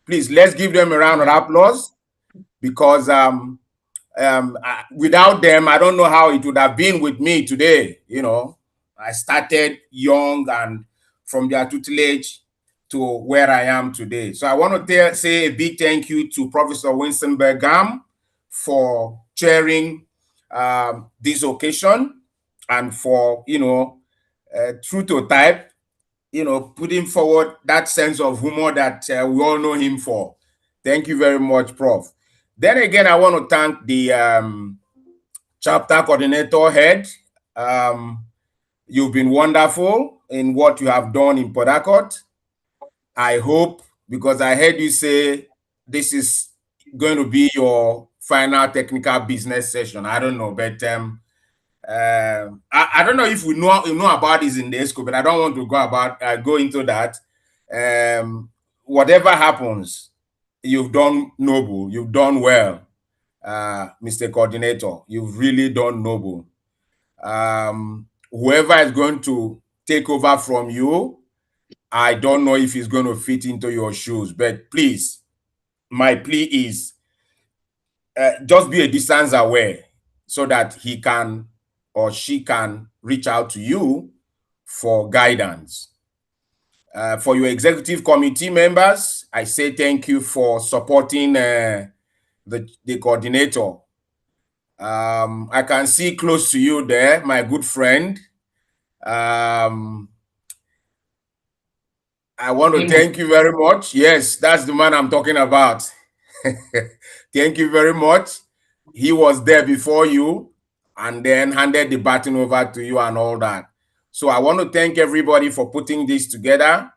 Please, let's give them a round of applause, because without them, I don't know how it would have been with me today. I started young and from their tutelage to where I am today. So I want to say a big thank you to Professor Winston Bergam for chairing this occasion and for, true to type, putting forward that sense of humor that we all know him for. Thank you very much, Prof. Then again, I want to thank the chapter coordinator head. You've been wonderful in what you have done in Port Harcourt. I hope, because I heard you say this is going to be your final technical business session. I don't know, but I don't know if we know about this in the scope, but I don't want to go into that. whatever happens, you've done noble, you've done well, Mr. Coordinator. You've really done noble. Whoever is going to take over from you, I don't know if he's going to fit into your shoes, but please, my plea is just be a distance away so that he can or she can reach out to you for guidance. For your executive committee members, I say thank you for supporting the coordinator. I can see close to you there, my good friend. I want to thank you very much. Yes, that's the man I'm talking about. Thank you very much. He was there before you and then handed the baton over to you and all that. So I want to thank everybody for putting this together.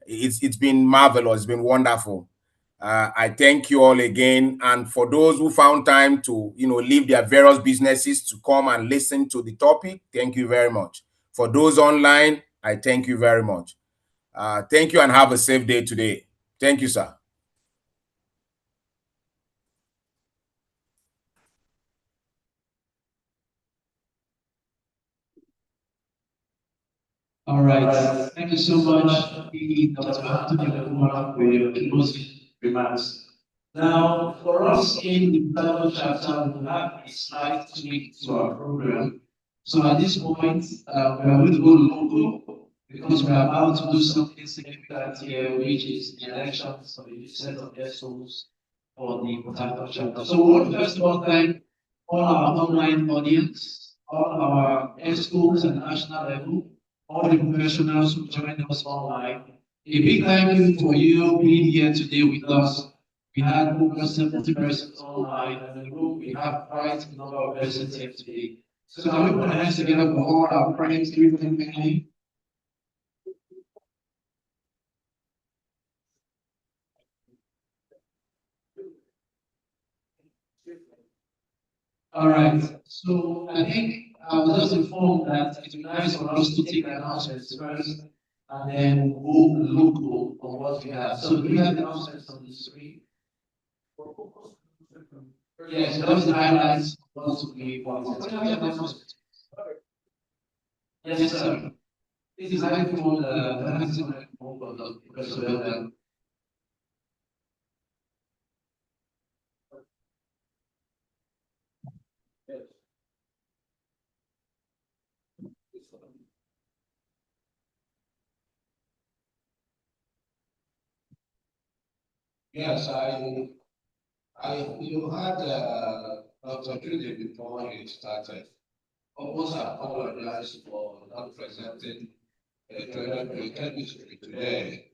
It's been marvelous. It's been wonderful. I thank you all again. And for those who found time to, leave their various businesses to come and listen to the topic, thank you very much. For those online, I thank you very much. Thank you and have a safe day today. Thank you, sir. All right. Thank you so much, Dr. Anthony Okuma, for your closing remarks. Now, for us in the Bible chapter, we have a slight tweak to our program. So at this point, we are going to go local because we are about to do something significant here, which is the elections of a set of SOs for the Quantitative chapter. So we want to first of all thank all our online audience, all our schools and national level, all the professionals who joined us online. A big thank you for you being here today with us. We had over 70 persons online, and in the room we have quite a number of persons here today. So can we put our hands together for all our friends doing things? All right. So I think I was just informed that it would be nice for us to take announcements first, and then go local on what we have. So do we have the announcements on the screen? Yes, those highlights also be wanted. Yes, sir. This is microphone, the microphone for the Professor. Yes, you had Dr. Chudi before he started. Almost apologized for not presenting a journal chemistry today.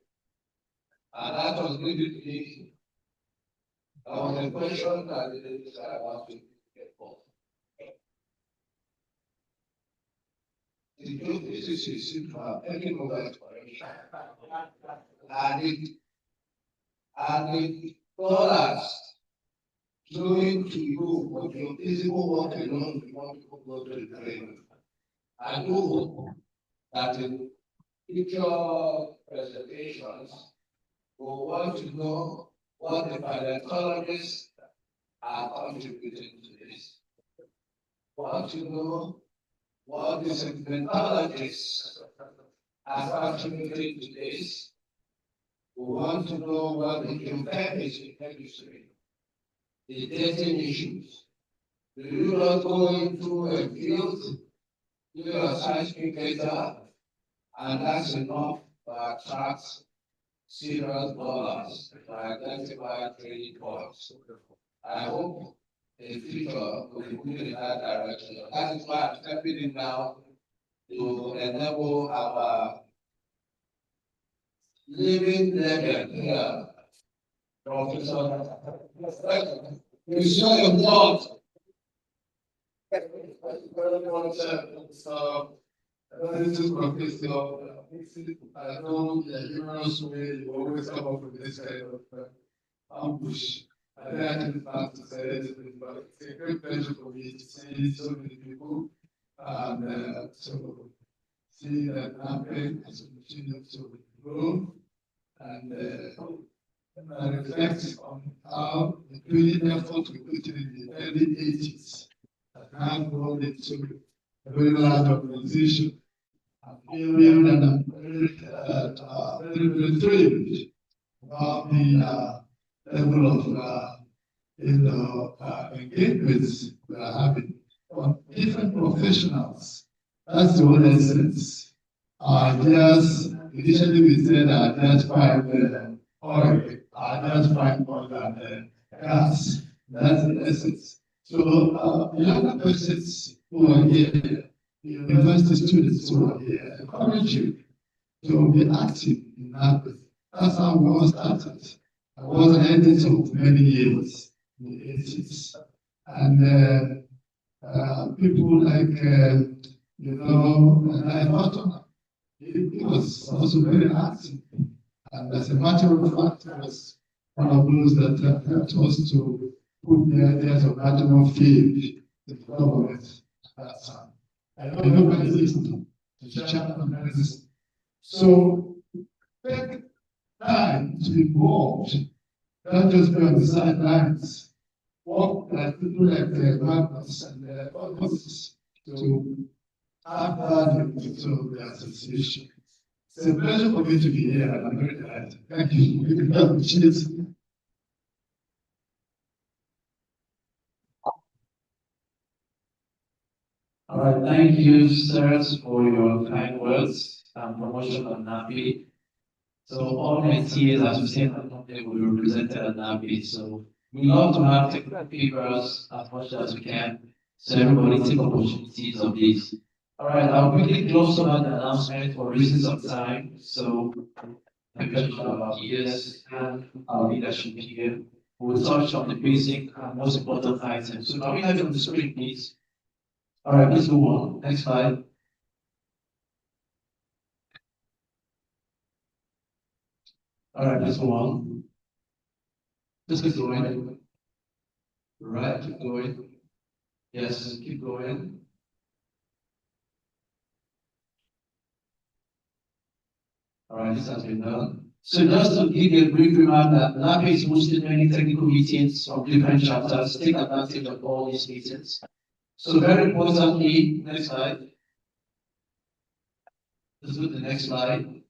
And that was really a question that I want to get for. The geophysicists seem to have taken over exploration. And it told us going to you for your physical work alone, we want to go to the brain. I do hope that in future presentations, we'll want to know what the paleontologists are contributing to this. We want to know what the sedimentologists are contributing to this. We want to know what the geochemists in chemistry, the dating issues. Do you not go into a field, do a seismic data, and that's enough to attract serious dollars to identify trading points? I hope in future we will move in that direction. That is why I'm stepping in now to enable our living legend here, Professor. You show your blood. This is Professor. I know the humorous way you always come up with this kind of ambush. I think I can start to say it, but it's a great pleasure for me to see so many people and to see that campaign as a continue to grow. and reflect on how the training effort we put in the early 80s have grown into a very large organization. I feel that I'm very thrilled about the level of engagements we are having on different professionals. That's the whole essence. Ideas, initially we said ideas find oil, ideas find oil and gas. That's the essence. So the younger persons who are here, the university students who are here, I encourage you to be active in that. That's how we all started. I was an editor for many years in the 80s. And people like, I thought he was also very active. And as a matter of fact, he was one of those that helped us to put the ideas of national faith in the government at that time. I know nobody listened to champion medicine. So take time to be involved, not just be on the sidelines. Work like people like Magnus and others to add value to the association. It's a pleasure for me to be here, and I'm very glad. Thank you for the opportunity. All right, thank you, sirs, for your kind words and promotion on NAPI. So all mentees, as we say in the company, will be represented at NAPI. So we love to have technical papers as much as we can, so everybody take opportunities of these. All right, I'll quickly close on the announcement for reasons of time. So preparation of our peers and our leadership here. We'll touch on the basic and most important items. So can we have it on the screen, please? All right, please go on. Next slide. All right, please go on. Just keep going. Right, keep going. Yes, keep going. All right, this has been done. So just to give you a brief reminder that NAPI is hosting many technical meetings from different chapters. Take advantage of all these meetings. So very importantly, next slide. Let's go to the next slide.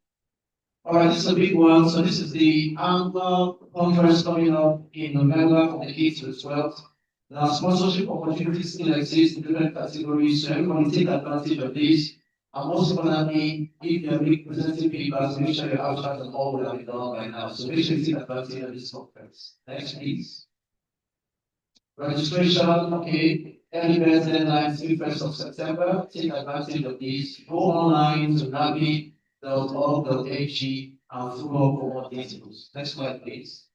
All right, this is a big one. So this is the annual conference coming up in November from the 8th to the 12th. Now, sponsorship opportunities still exist in different categories, so everybody take advantage of this. And most importantly, if you're presenting papers, make sure your abstract and all will have been done by now. So make sure you take advantage of this conference. Next, please. Registration, okay. Early bird deadline is 1st of September. Take advantage of this. Go online to navi.org.ag and follow for more details. Next slide, please.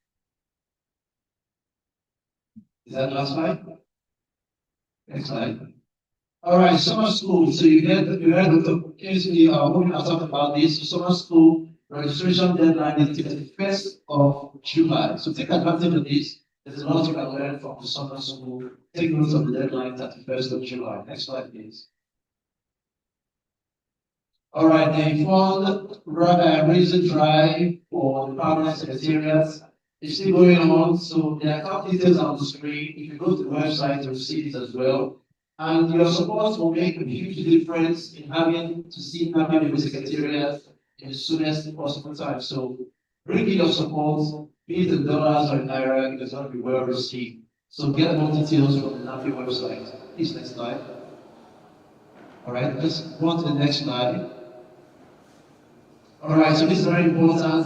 Is that last slide? Next slide. All right, summer school. So you heard Dr. Kingsley Obinna talk about this. Summer school registration deadline is the 1st of July. So take advantage of this. There's a lot you can learn from the summer school. Take note of the deadline, 31st of July. Next slide, please. All right, the fund raising drive for the permanent secretariats is still going on. So the account details are on the screen. If you go to the website, you'll see it as well. And your support will make a huge difference in having a secretariat in the soonest possible time. So bring in your support, be it in dollars or in naira, it is going to be well received. So get more details from the NAPI website. Please, next slide. All right, let's go on to the next slide. All right, so this is very important.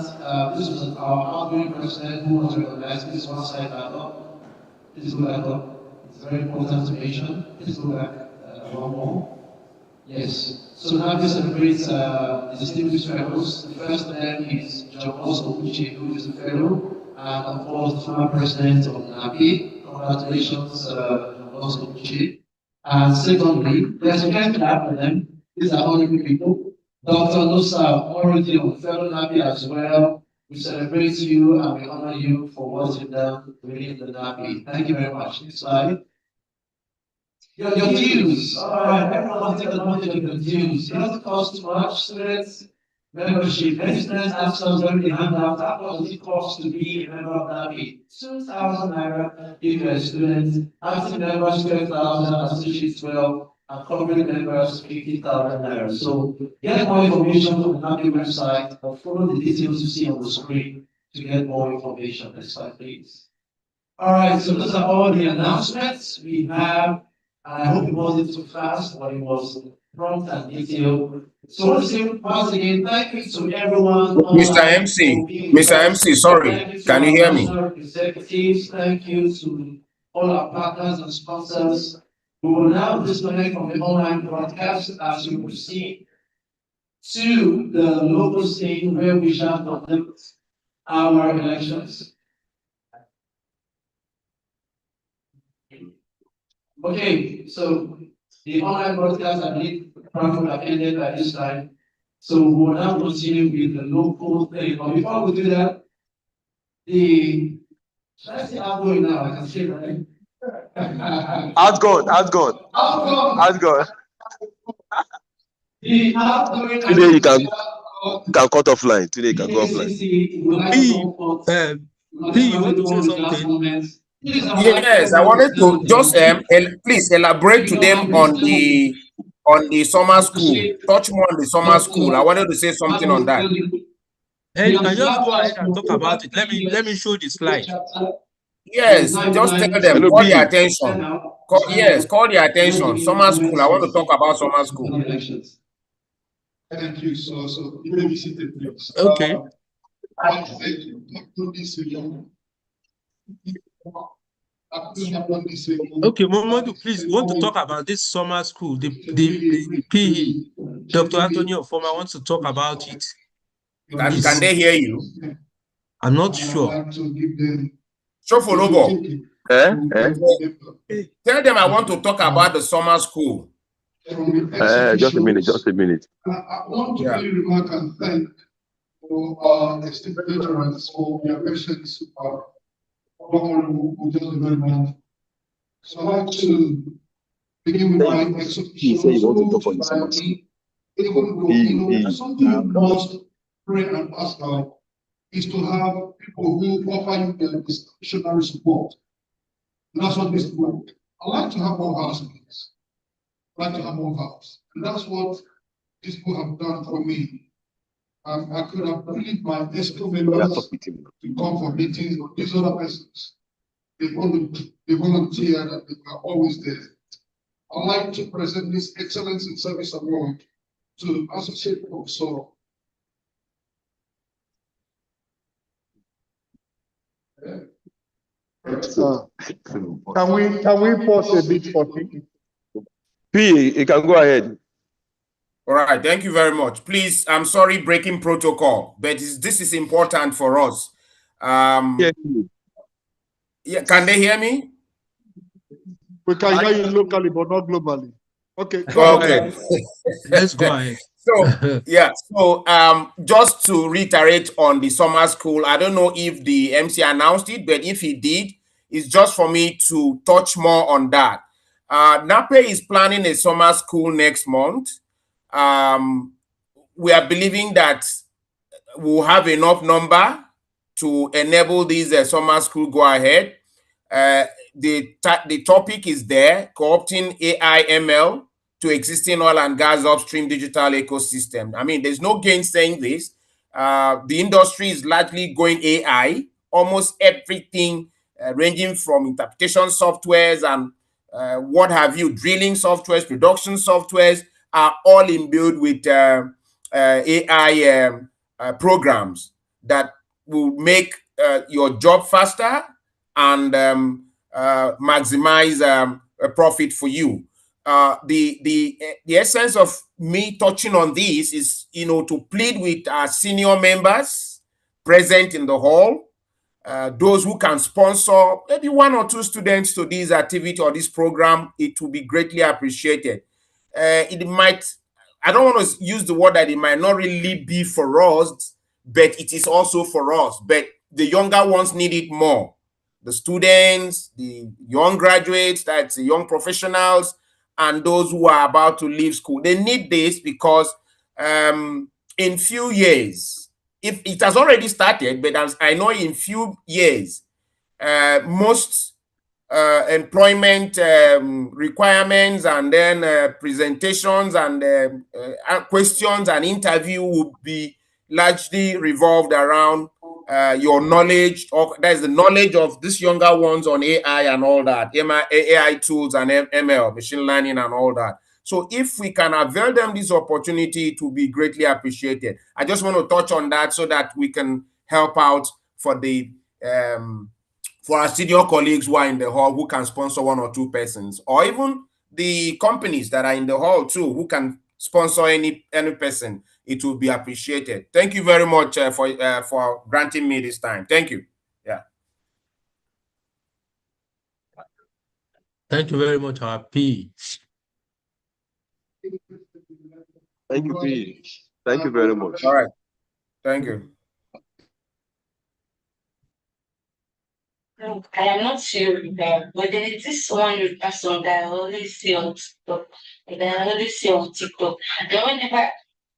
This was our outgoing president who was recognized. This one slide back up. Please go back up. It's very important to mention. Please go back one more. Yes. So NAPI celebrates the distinguished fellows. The first of them is John Chudi, who is a fellow, and of course the former president of NAPI. Congratulations, John Chudi. And secondly, there's a kind clap for them. These are honorable people. Dr. Nusa, already a fellow NAPI as well. We celebrate you and we honor you for what you've done within the NAPI. Thank you very much. Next slide. Your dues. All right, everyone take advantage of your dues. It doesn't cost too much, students. membership. Many students ask us when they hand out, how much does it cost to be a member of that page? 2,000 naira if you're a student, active members 12,000, associates 12, and corporate members 50,000 naira. So get more information on the NAPI website or follow the details you see on the screen to get more information. Next slide, please. All right, so those are all the announcements we have. I hope it wasn't too fast, but it was prompt and detailed. So once again, thank you to everyone. Mr. MC, sorry, can you hear me? Executives, thank you to all our partners and sponsors. We will now disconnect from the online broadcast as we proceed to the local scene where we shall conduct our elections. Okay, so the online broadcast, I believe, probably have ended by this time. So we will now continue with the local thing. But before we do that, should I say outgoing now? I can say right. Outgoing. The outgoing. Today you can cut offline. Today you can go offline. P, you want to say something? Yes, I wanted to just please elaborate to them on the summer school. Touch more on the summer school. I wanted to say something on that. Hey, you can just go ahead and talk about it. Let me show the slide. Yes, just tell them, call their attention. Call their attention. Summer school. I want to talk about summer school. Thank you. So you may be seated, please. Okay. Okay, Momodu, please, you want to talk about this summer school, the PE. Dr. Anthony Ofoma wants to talk about it. Can they hear you? I'm not sure. Shofolobo. Tell them I want to talk about the summer school. Just a minute. I want to really remark and thank our esteemed veterans for their patience. So I'd like to begin with my exhortation. Something you must pray and ask God is to have people who offer you their discretionary support. And that's what this book. I like to have more houses. I like to have more house. And that's what this book have done for me. I could have believed my ESCO members to come for meetings, but these other persons, they volunteered and they were always there. I'd like to present this Excellence in Service Award to Associate Professor. Can we pause a bit for him? P, you can go ahead. All right, thank you very much. Please, I'm sorry, breaking protocol, but this is important for us. Yeah, can they hear me? We can hear you locally, but not globally. Okay. Okay. Let's go ahead. So just to reiterate on the summer school, I don't know if the MC announced it, but if he did, it's just for me to touch more on that. NAPE is planning a summer school next month. We are believing that we'll have enough number to enable this summer school go ahead. The topic is there, co-opting AI ML to existing oil and gas upstream digital ecosystem. I mean, there's no gainsaying this. The industry is largely going AI, almost everything ranging from interpretation softwares and what have you, drilling softwares, production softwares are all imbued with AI programs that will make your job faster and maximize a profit for you. The essence of me touching on this is, to plead with our senior members present in the hall, those who can sponsor maybe 1 or 2 students to this activity or this program. It will be greatly appreciated. It might, I don't want to use the word that it might not really be for us, but it is also for us. But the younger ones need it more. The students, the young graduates, that's the young professionals, and those who are about to leave school. They need this because in few years, if it has already started, but as I know in few years, most employment requirements and then presentations and questions and interview will be largely revolved around your knowledge, or there's the knowledge of these younger ones on AI and all that, AI tools and ML, machine learning and all that. So if we can avail them this opportunity, it will be greatly appreciated. I just want to touch on that so that we can help out for the for our senior colleagues who are in the hall who can sponsor 1 or 2 persons, or even the companies that are in the hall too who can sponsor any person. It will be appreciated. Thank you very much for granting me this time. Thank you. Yeah. Thank you very much, our P. Thank you, P. Thank you very much. All right. Thank you. I am not sure, but there is this one person that I always see on TikTok. And whenever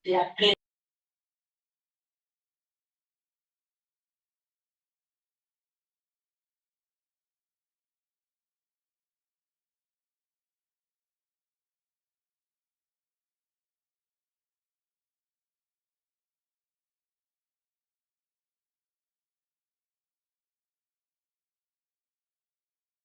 they are playing